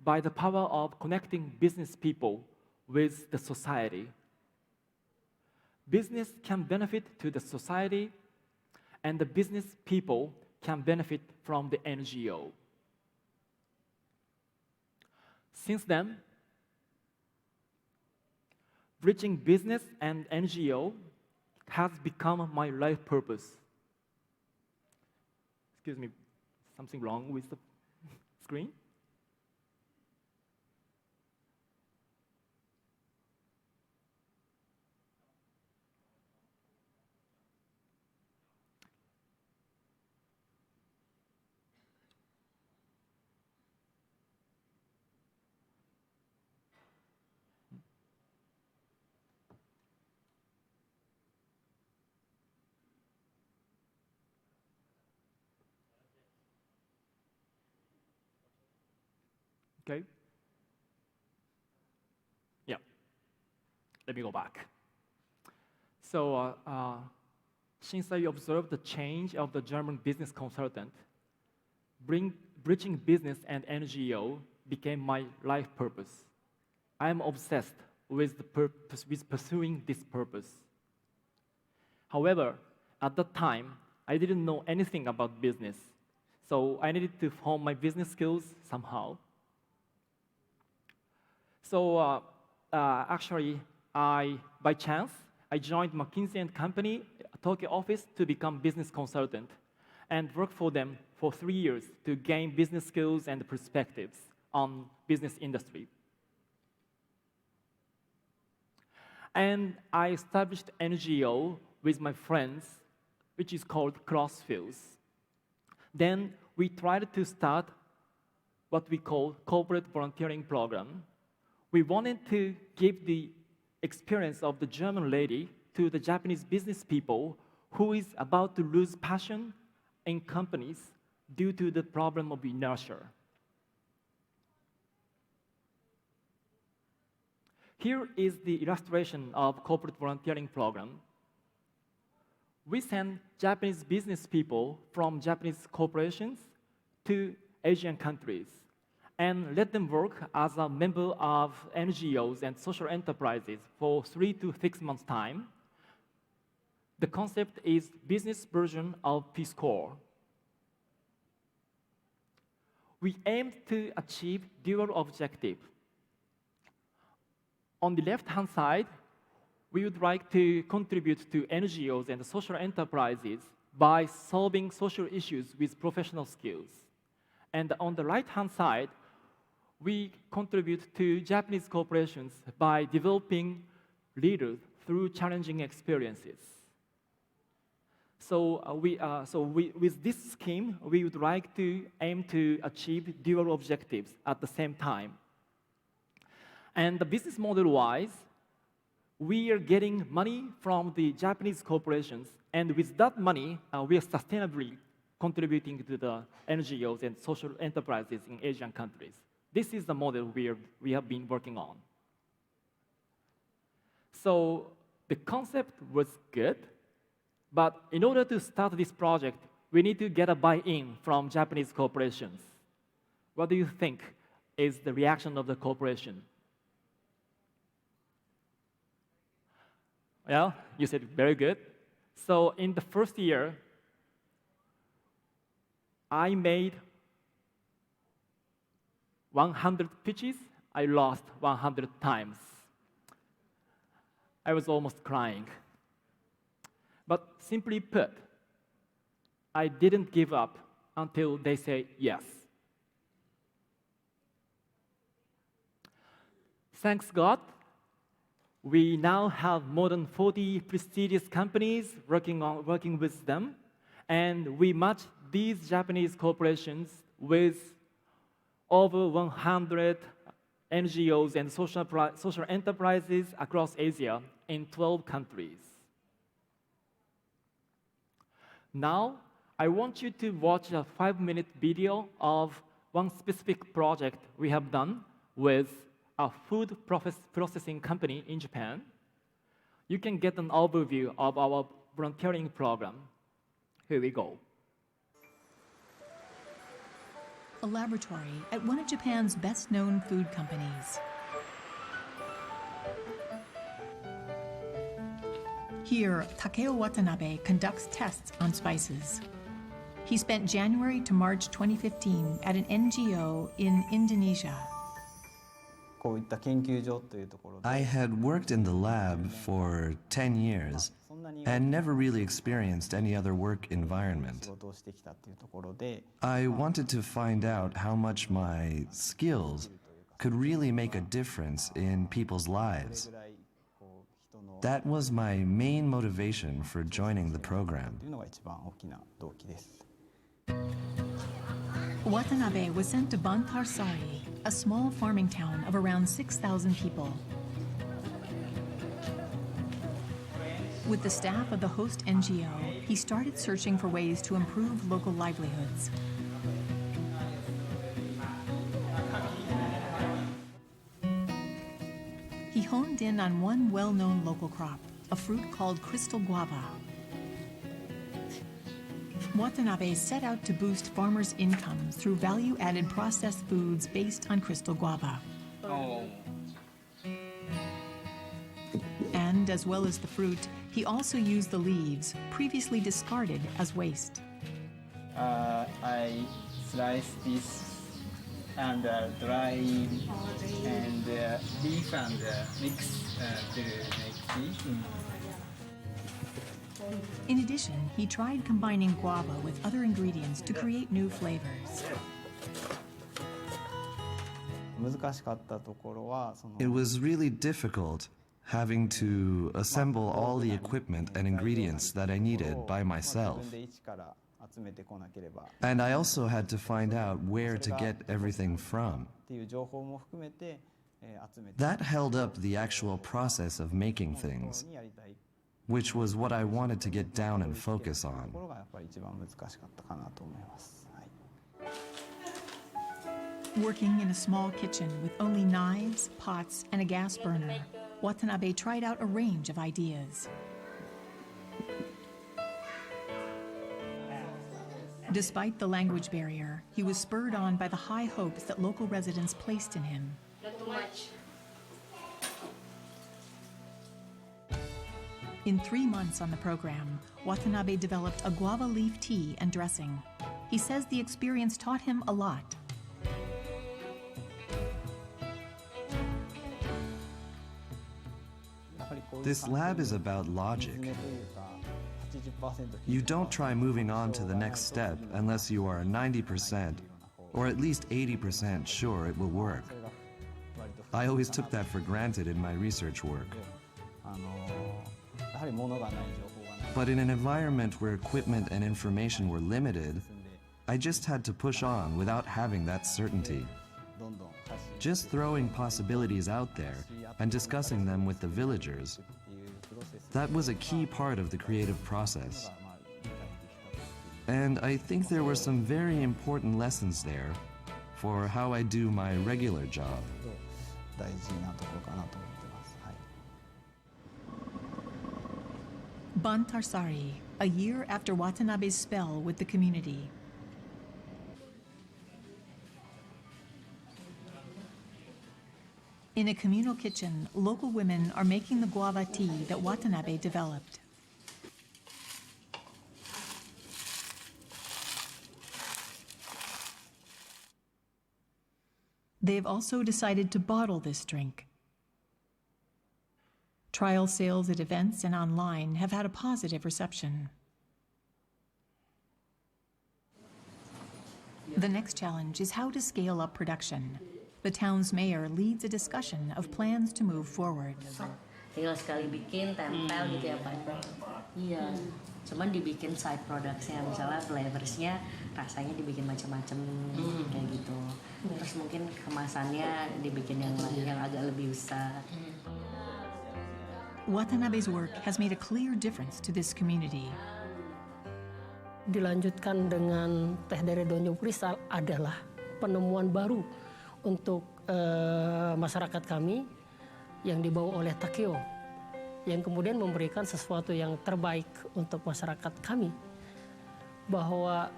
S7: by the power of connecting business people with the society. business can benefit to the society, and the business people can benefit from the NGO. Since then, bridging business and NGO has become my life purpose. Excuse me, something wrong with the screen? Okay. Yeah. Let me go back. So, since I observed the change of the German business consultant, bridging business and NGO became my life purpose. I am obsessed with pursuing this purpose. However, at that time, I didn't know anything about business, so I needed to hone my business skills somehow. So actually, by chance, I joined McKinsey & Company Tokyo office to become business consultant and worked for them for 3 years to gain business skills and perspectives on business industry. And I established NGO with my friends, which is called Crossfields. Then we tried to start what we call corporate volunteering program. We wanted to give the experience of the German lady to the Japanese business people who is about to lose passion in companies due to the problem of inertia. Here is the illustration of corporate volunteering program. We send Japanese business people from Japanese corporations to Asian countries and let them work as a member of NGOs and social enterprises for 3 to 6 months' time. The concept is business version of Peace Corps. We aim to achieve dual objective. On the left-hand side, we would like to contribute to NGOs and social enterprises by solving social issues with professional skills. And on the right-hand side, we contribute to Japanese corporations by developing leaders through challenging experiences. So, with this scheme, we would like to aim to achieve dual objectives at the same time. And the business model-wise, we are getting money from the Japanese corporations, and with that money, we are sustainably contributing to the NGOs and social enterprises in Asian countries. This is the model we have been working on. So the concept was good, but in order to start this project, we need to get a buy-in from Japanese corporations. What do you think is the reaction of the corporation? Well, you said very good. So in the first year, I made 100 pitches. I lost 100 times. I was almost crying. But simply put, I didn't give up until they say yes. Thanks God, we now have more than 40 prestigious companies working with them, and we match these Japanese corporations with over 100 NGOs and social enterprises across Asia in 12 countries. Now, I want you to watch a 5-minute video of one specific project we have done with a food processing company in Japan. You can get an overview of our volunteering program. Here we go.
S8: A laboratory at one of Japan's best-known food companies. Here, Takeo Watanabe conducts tests on spices. He spent January to March 2015 at an NGO in Indonesia.
S9: I had worked in the lab for 10 years and never really experienced any other work environment. I wanted to find out how much my skills could really make a difference in people's lives. That was my main motivation for joining the program.
S8: Watanabe was sent to Bantarsari, a small farming town of around 6,000 people. With the staff of the host NGO, he started searching for ways to improve local livelihoods. He honed in on one well-known local crop, a fruit called crystal guava. Watanabe set out to boost farmers' incomes through value-added processed foods based on crystal guava. And as well as the fruit, he also used the leaves, previously discarded as waste.
S10: I slice this and dry and leaf and mix to make tea.
S8: In addition, he tried combining guava with other ingredients to create new flavors.
S9: It was really difficult having to assemble all the equipment and ingredients that I needed by myself. And I also had to find out where to get everything from. That held up the actual process of making things, which was what I wanted to get down and focus on.
S8: Working in a small kitchen with only knives, pots, and a gas burner, Watanabe tried out a range of ideas. Despite the language barrier, he was spurred on by the high hopes that local residents placed in him. In 3 months on the program, Watanabe developed a guava leaf tea and dressing. He says the experience taught him a lot.
S9: This lab is about logic. You don't try moving on to the next step unless you are 90% or at least 80% sure it will work. I always took that for granted in my research work. But in an environment where equipment and information were limited, I just had to push on without having that certainty. Just throwing possibilities out there and discussing them with the villagers, that was a key part of the creative process. And I think there were some very important lessons there for how I do my regular job.
S8: Bantarsari, a year after Watanabe's spell with the community. In a communal kitchen, local women are making the guava tea that Watanabe developed. They've also decided to bottle this drink. Trial sales at events and online have had a positive reception. The next challenge is how to scale up production. The town's mayor leads a discussion of plans to move forward.
S11: Tinggal sekali bikin, tempel gitu ya Pak. Iya, cuman dibikin side products-nya, misalnya flavors-nya rasanya dibikin macam-macam kayak gitu. Terus mungkin kemasannya dibikin yang lain yang agak lebih besar.
S8: Watanabe's work has made a clear difference to this community.
S12: Dilanjutkan dengan teh dari daun jambu kristal adalah penemuan baru untuk masyarakat kami yang dibawa oleh Takeo, yang kemudian memberikan sesuatu yang terbaik untuk masyarakat kami. Bahwa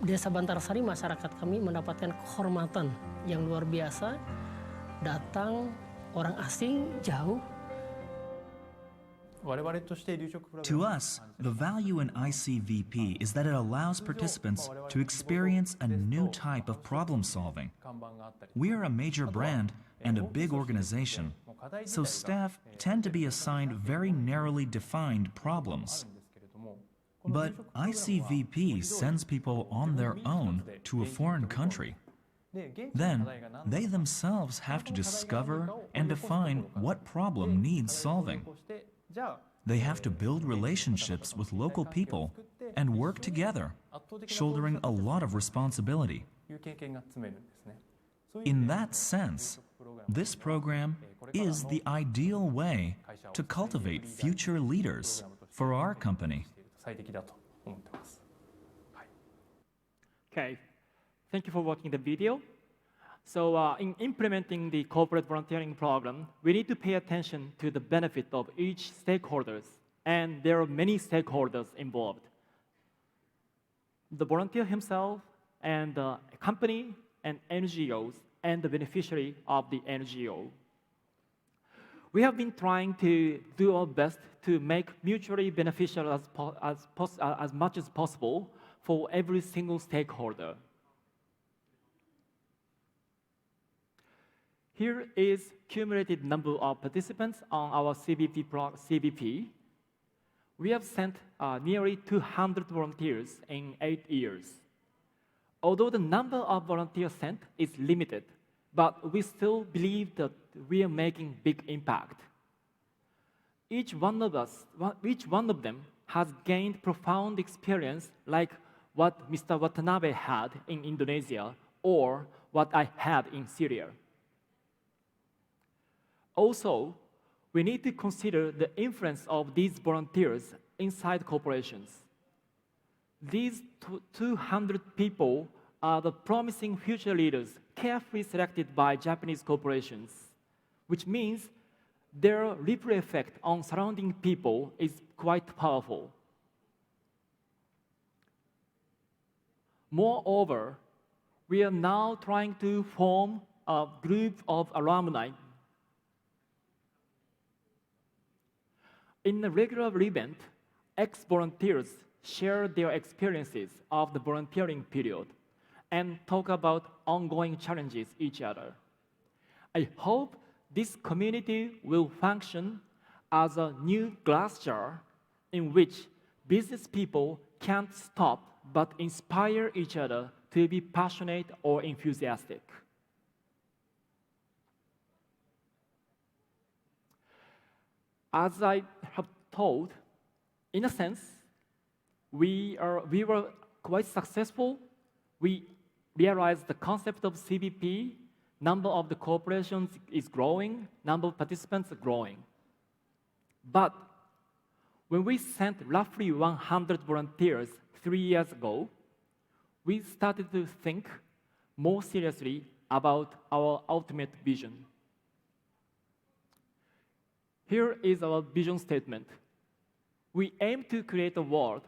S12: Desa Bantarsari, masyarakat kami mendapatkan kehormatan yang luar biasa, datang orang asing jauh
S13: To us, the value in ICVP is that it allows participants to experience a new type of problem solving. We are a major brand and a big organization, so staff tend to be assigned very narrowly defined problems. But ICVP sends people on their own to a foreign country. Then, they themselves have to discover and define what problem needs solving. They have to build relationships with local people and work together, shouldering a lot of responsibility. In that sense, this program is the ideal way to cultivate future leaders for our company.
S7: Okay, thank you for watching the video. So in implementing the corporate volunteering program, we need to pay attention to the benefit of each stakeholders, and there are many stakeholders involved. The volunteer himself, and the company, and NGOs, and the beneficiary of the NGO. We have been trying to do our best to make mutually beneficial as much as possible for every single stakeholder. Here is cumulative number of participants on our CVP. We have sent nearly 200 volunteers in 8 years. Although the number of volunteers sent is limited, but we still believe that we are making big impact. Each one of them has gained profound experience like what Mr. Watanabe had in Indonesia or what I had in Syria. Also, we need to consider the influence of these volunteers inside corporations. These 200 people are the promising future leaders carefully selected by Japanese corporations, which means their ripple effect on surrounding people is quite powerful. Moreover, we are now trying to form a group of alumni. In a regular event, ex-volunteers share their experiences of the volunteering period and talk about ongoing challenges each other. I hope this community will function as a new glass jar in which business people can't stop but inspire each other to be passionate or enthusiastic. As I have told, in a sense, we were quite successful. We realized the concept of CVP, number of the corporations is growing, number of participants are growing. But when we sent roughly 100 volunteers 3 years ago, we started to think more seriously about our ultimate vision. Here is our vision statement. We aim to create a world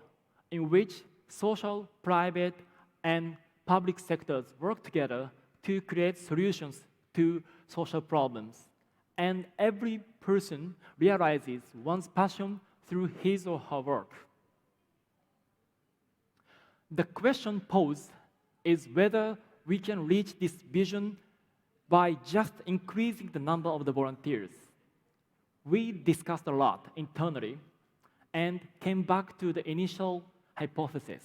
S7: in which social, private, and public sectors work together to create solutions to social problems. And every person realizes one's passion through his or her work. The question posed is whether we can reach this vision by just increasing the number of the volunteers. We discussed a lot internally and came back to the initial hypothesis.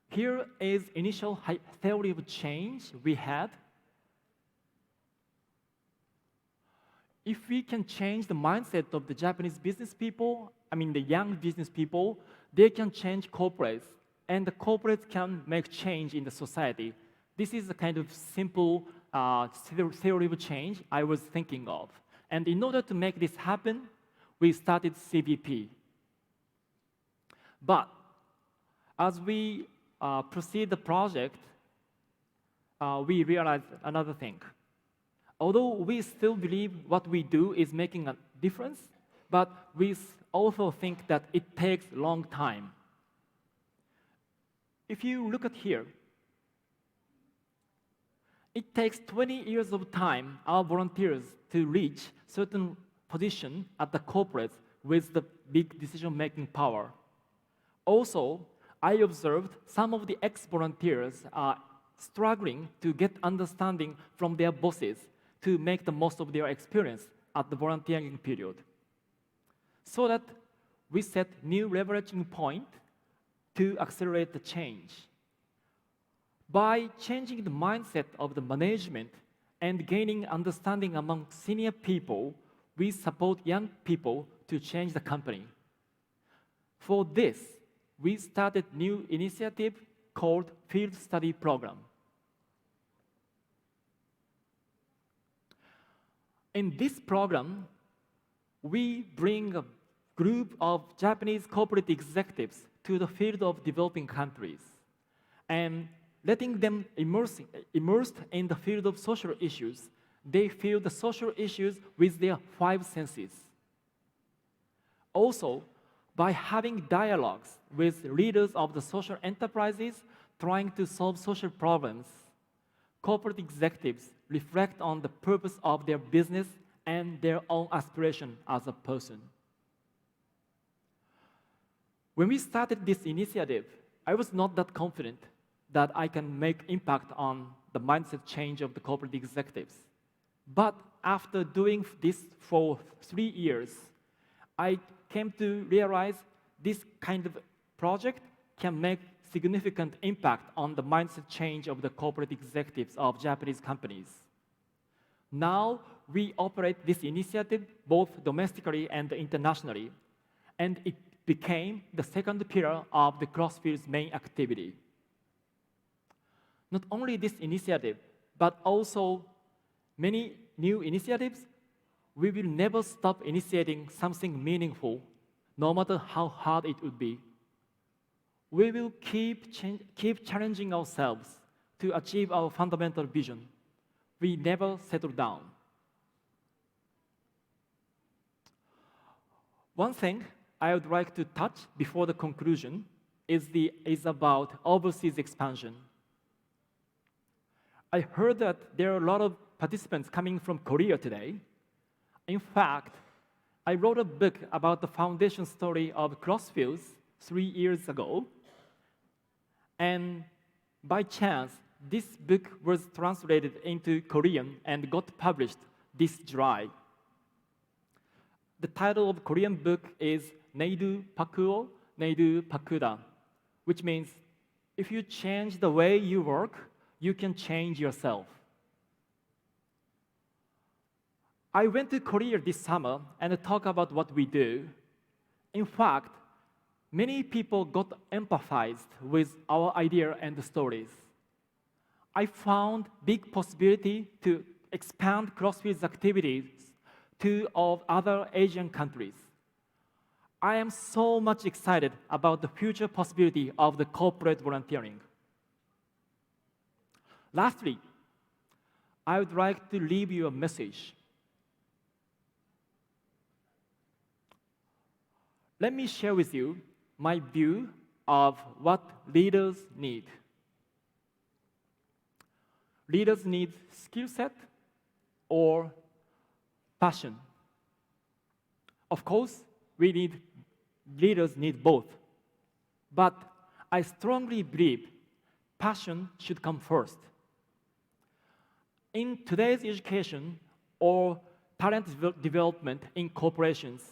S7: Here is initial theory of change we had. If we can change the mindset of the Japanese business people, the young business people, they can change corporates, and the corporates can make change in the society. This is a kind of simple theory of change I was thinking of. And in order to make this happen, we started CVP. But as we proceed the project, we realized another thing. Although we still believe what we do is making a difference, but we also think that it takes a long time. If you look at here, it takes 20 years of time, our volunteers, to reach certain position at the corporates with the big decision-making power. Also, I observed some of the ex-volunteers are struggling to get understanding from their bosses to make the most of their experience at the volunteering period. So that we set new leveraging point to accelerate the change. By changing the mindset of the management and gaining understanding among senior people, we support young people to change the company. For this, we started new initiative called Field Study Program. In this program, we bring a group of Japanese corporate executives to the field of developing countries and letting them immersed in the field of social issues. They feel the social issues with their 5 senses. Also, by having dialogues with leaders of the social enterprises trying to solve social problems, corporate executives reflect on the purpose of their business and their own aspiration as a person. When we started this initiative, I was not that confident that I can make impact on the mindset change of the corporate executives. But after doing this for 3 years, I came to realize this kind of project can make significant impact on the mindset change of the corporate executives of Japanese companies. Now, we operate this initiative both domestically and internationally, and it became the second pillar of the CrossField's main activity. Not only this initiative, but also many new initiatives, we will never stop initiating something meaningful, no matter how hard it would be. We will keep challenging ourselves to achieve our fundamental vision. We never settle down. One thing I would like to touch before the conclusion is about overseas expansion. I heard that there are a lot of participants coming from Korea today. In fact, I wrote a book about the foundation story of CrossFields 3 years ago. And by chance, this book was translated into Korean and got published this July. The title of the Korean book is Neidu Pakuo, Neidu Pakuda, which means if you change the way you work, you can change yourself. I went to Korea this summer and talked about what we do. In fact, many people got empathized with our idea and the stories. I found big possibility to expand CrossField's activities to other Asian countries. I am so much excited about the future possibility of the corporate volunteering. Lastly, I would like to leave you a message. Let me share with you my view of what leaders need. Leaders need skill set or passion. Of course, leaders need both. But I strongly believe passion should come first. In today's education or talent development in corporations,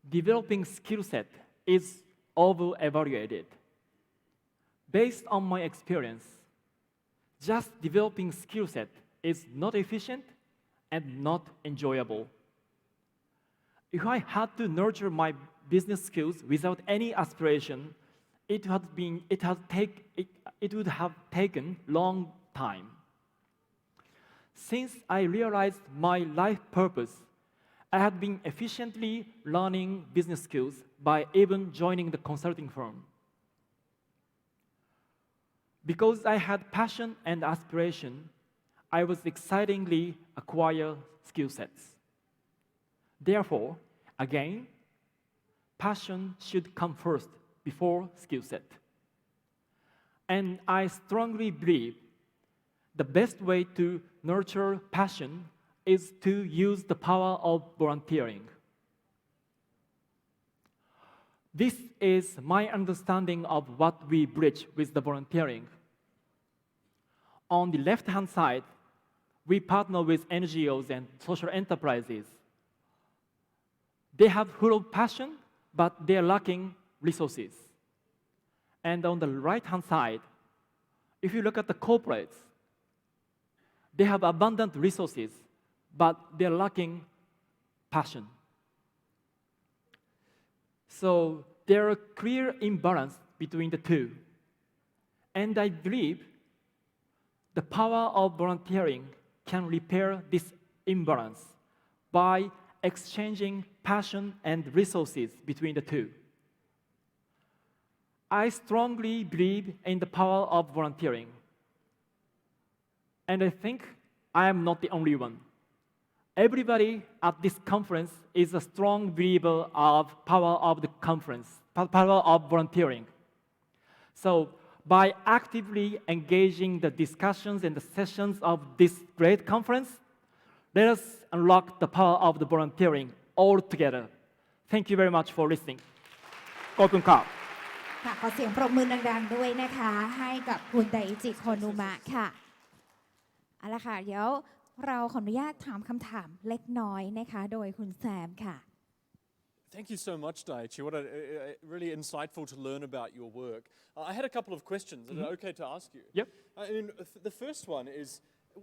S7: developing skill set is over-evaluated. Based on my experience, just developing skill set is not efficient and not enjoyable. If I had to nurture my business skills without any aspiration, it would have taken long time. Since I realized my life purpose, I had been efficiently learning business skills by even joining the consulting firm. Because I had passion and aspiration, I was excitingly acquire skill sets. Therefore, again, passion should come first before skill set. And I strongly believe the best way to nurture passion is to use the power of volunteering. This is my understanding of what we bridge with the volunteering. On the left-hand side, we partner with NGOs and social enterprises. They have full of passion, but they are lacking resources. And on the right-hand side, if you look at the corporates, they have abundant resources, but they're lacking passion. So there are a clear imbalance between the two. And I believe the power of volunteering can repair this imbalance by exchanging passion and resources between the two. I strongly believe in the power of volunteering. And I think I am not the only one. Everybody at this conference is a strong believer of power of the conference, power of volunteering. So by actively engaging the discussions and the sessions of this great conference, let us unlock the power of the volunteering all together. Thank you very much for listening. ขอบคุณครับ
S1: ค่ะขอเสียงปรบมือดังๆด้วยนะคะให้กับคุณไดจิโคนุมะค่ะเอาละค่ะเดี๋ยวเราขออนุญาตถามคำถามเล็กน้อยนะคะโดยคุณแซมค่ะ
S2: Thank you so much, Daichi. What really insightful to learn about your work. I had a couple of questions. Is it okay to ask you?
S7: Yep.
S2: I mean, the first one is,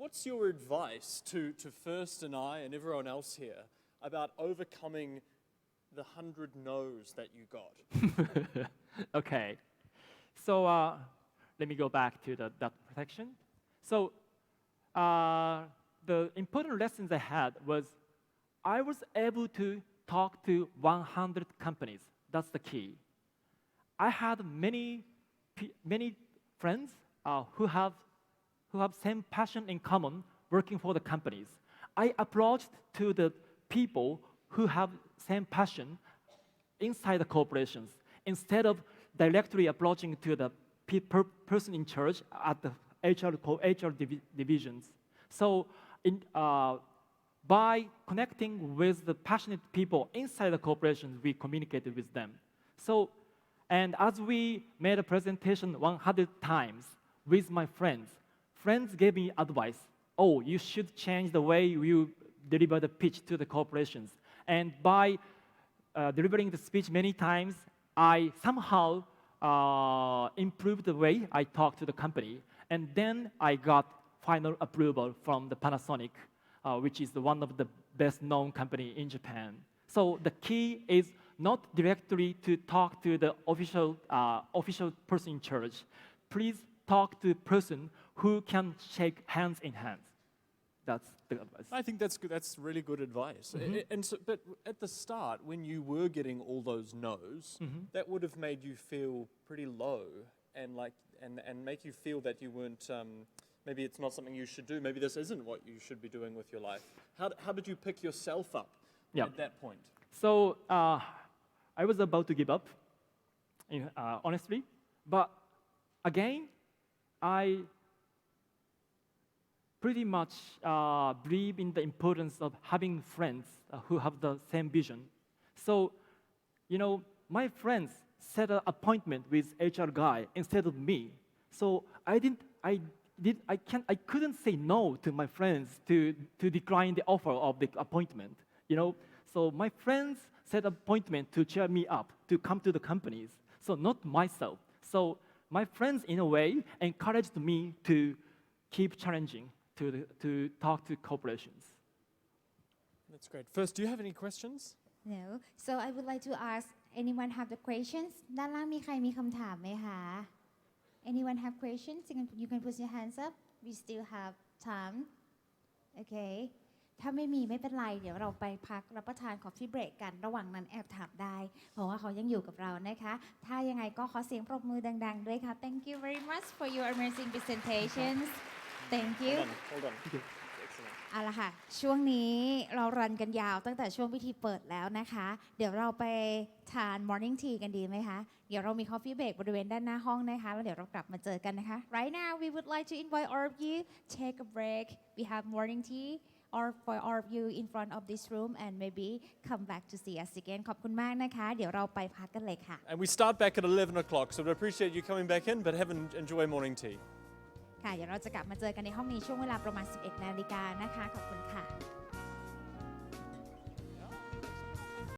S2: what's your advice to First and I and everyone else here about overcoming the 100 no's that you got?
S7: Okay. So let me go back to the data protection. So the important lessons I had was I was able to talk to 100 companies. That's the key. I had many friends who have same passion in common working for the companies. I approached to the people who have same passion inside the corporations instead of directly approaching to the person in charge at the HR divisions. So by connecting with the passionate people inside the corporations, we communicated with them. So, and as we made a presentation 100 times with my friends gave me advice. Oh, you should change the way you deliver the pitch to the corporations. And by delivering the speech many times, I somehow improved the way I talk to the company. And then I got final approval from the Panasonic, which is one of the best-known company in Japan. So the key is not directly to talk to the official person in charge. Please talk to the person who can shake hands in hands. That's the advice.
S2: I think that's good. That's really good advice. And so, but at the start, when you were getting all those no's, that would have made you feel pretty low, and make you feel that you weren't. Maybe it's not something you should do. Maybe this isn't what you should be doing with your life. How did you pick yourself up at that point?
S7: So I was about to give up, honestly. But again, I pretty much believe in the importance of having friends who have the same vision. So, my friends set an appointment with HR guy instead of me. So I couldn't say no to my friends to decline the offer of the appointment. So my friends set an appointment to cheer me up to come to the companies. So not myself. So my friends, in a way, encouraged me to keep challenging, to talk to corporations.
S2: That's great. First, do you have any questions?
S1: No. So I would like to ask, anyone have the questions? ด้านล่างมีใครมีคำถามไหมคะ Anyone have questions? You can put your hands up. We still have time. Okay. ถ้าไม่มีไม่เป็นไรเดี๋ยวเราไปพักรับประทานคอฟฟี่เบรกกันระหว่างนั้นแอบถามได้เพราะว่าเขายังอยู่กับเรานะคะถ้ายังไงก็ขอเสียงปรบมือดังๆด้วยค่ะ Thank you very much for your amazing presentations. Thank you.
S2: Hold on. Excellent.
S1: เอาละค่ะช่วงนี้เรารันกันยาวตั้งแต่ช่วงพิธีเปิดแล้วนะคะเดี๋ยวเราไปทาน morning tea กันดีไหมคะเดี๋ยวเรามี coffee break บริเวณด้านหน้าห้องนะคะแล้วเดี๋ยวเรากลับมาเจอกันนะคะ Right now we would like to invite all of you take a break. We have morning tea or for all of you in front of this room and maybe come back to see us again ขอบคุณมากนะคะเดี๋ยวเราไปพักกันเลยค่ะ
S2: And we start back at 11 o'clock, so we appreciate you coming back in, but enjoy morning tea.
S1: ค่ะเดี๋ยวเราจะกลับมาเจอกันในห้องนี้ช่วงเวลาประมาณ 11 นาฬิกานะคะขอบคุณค่ะ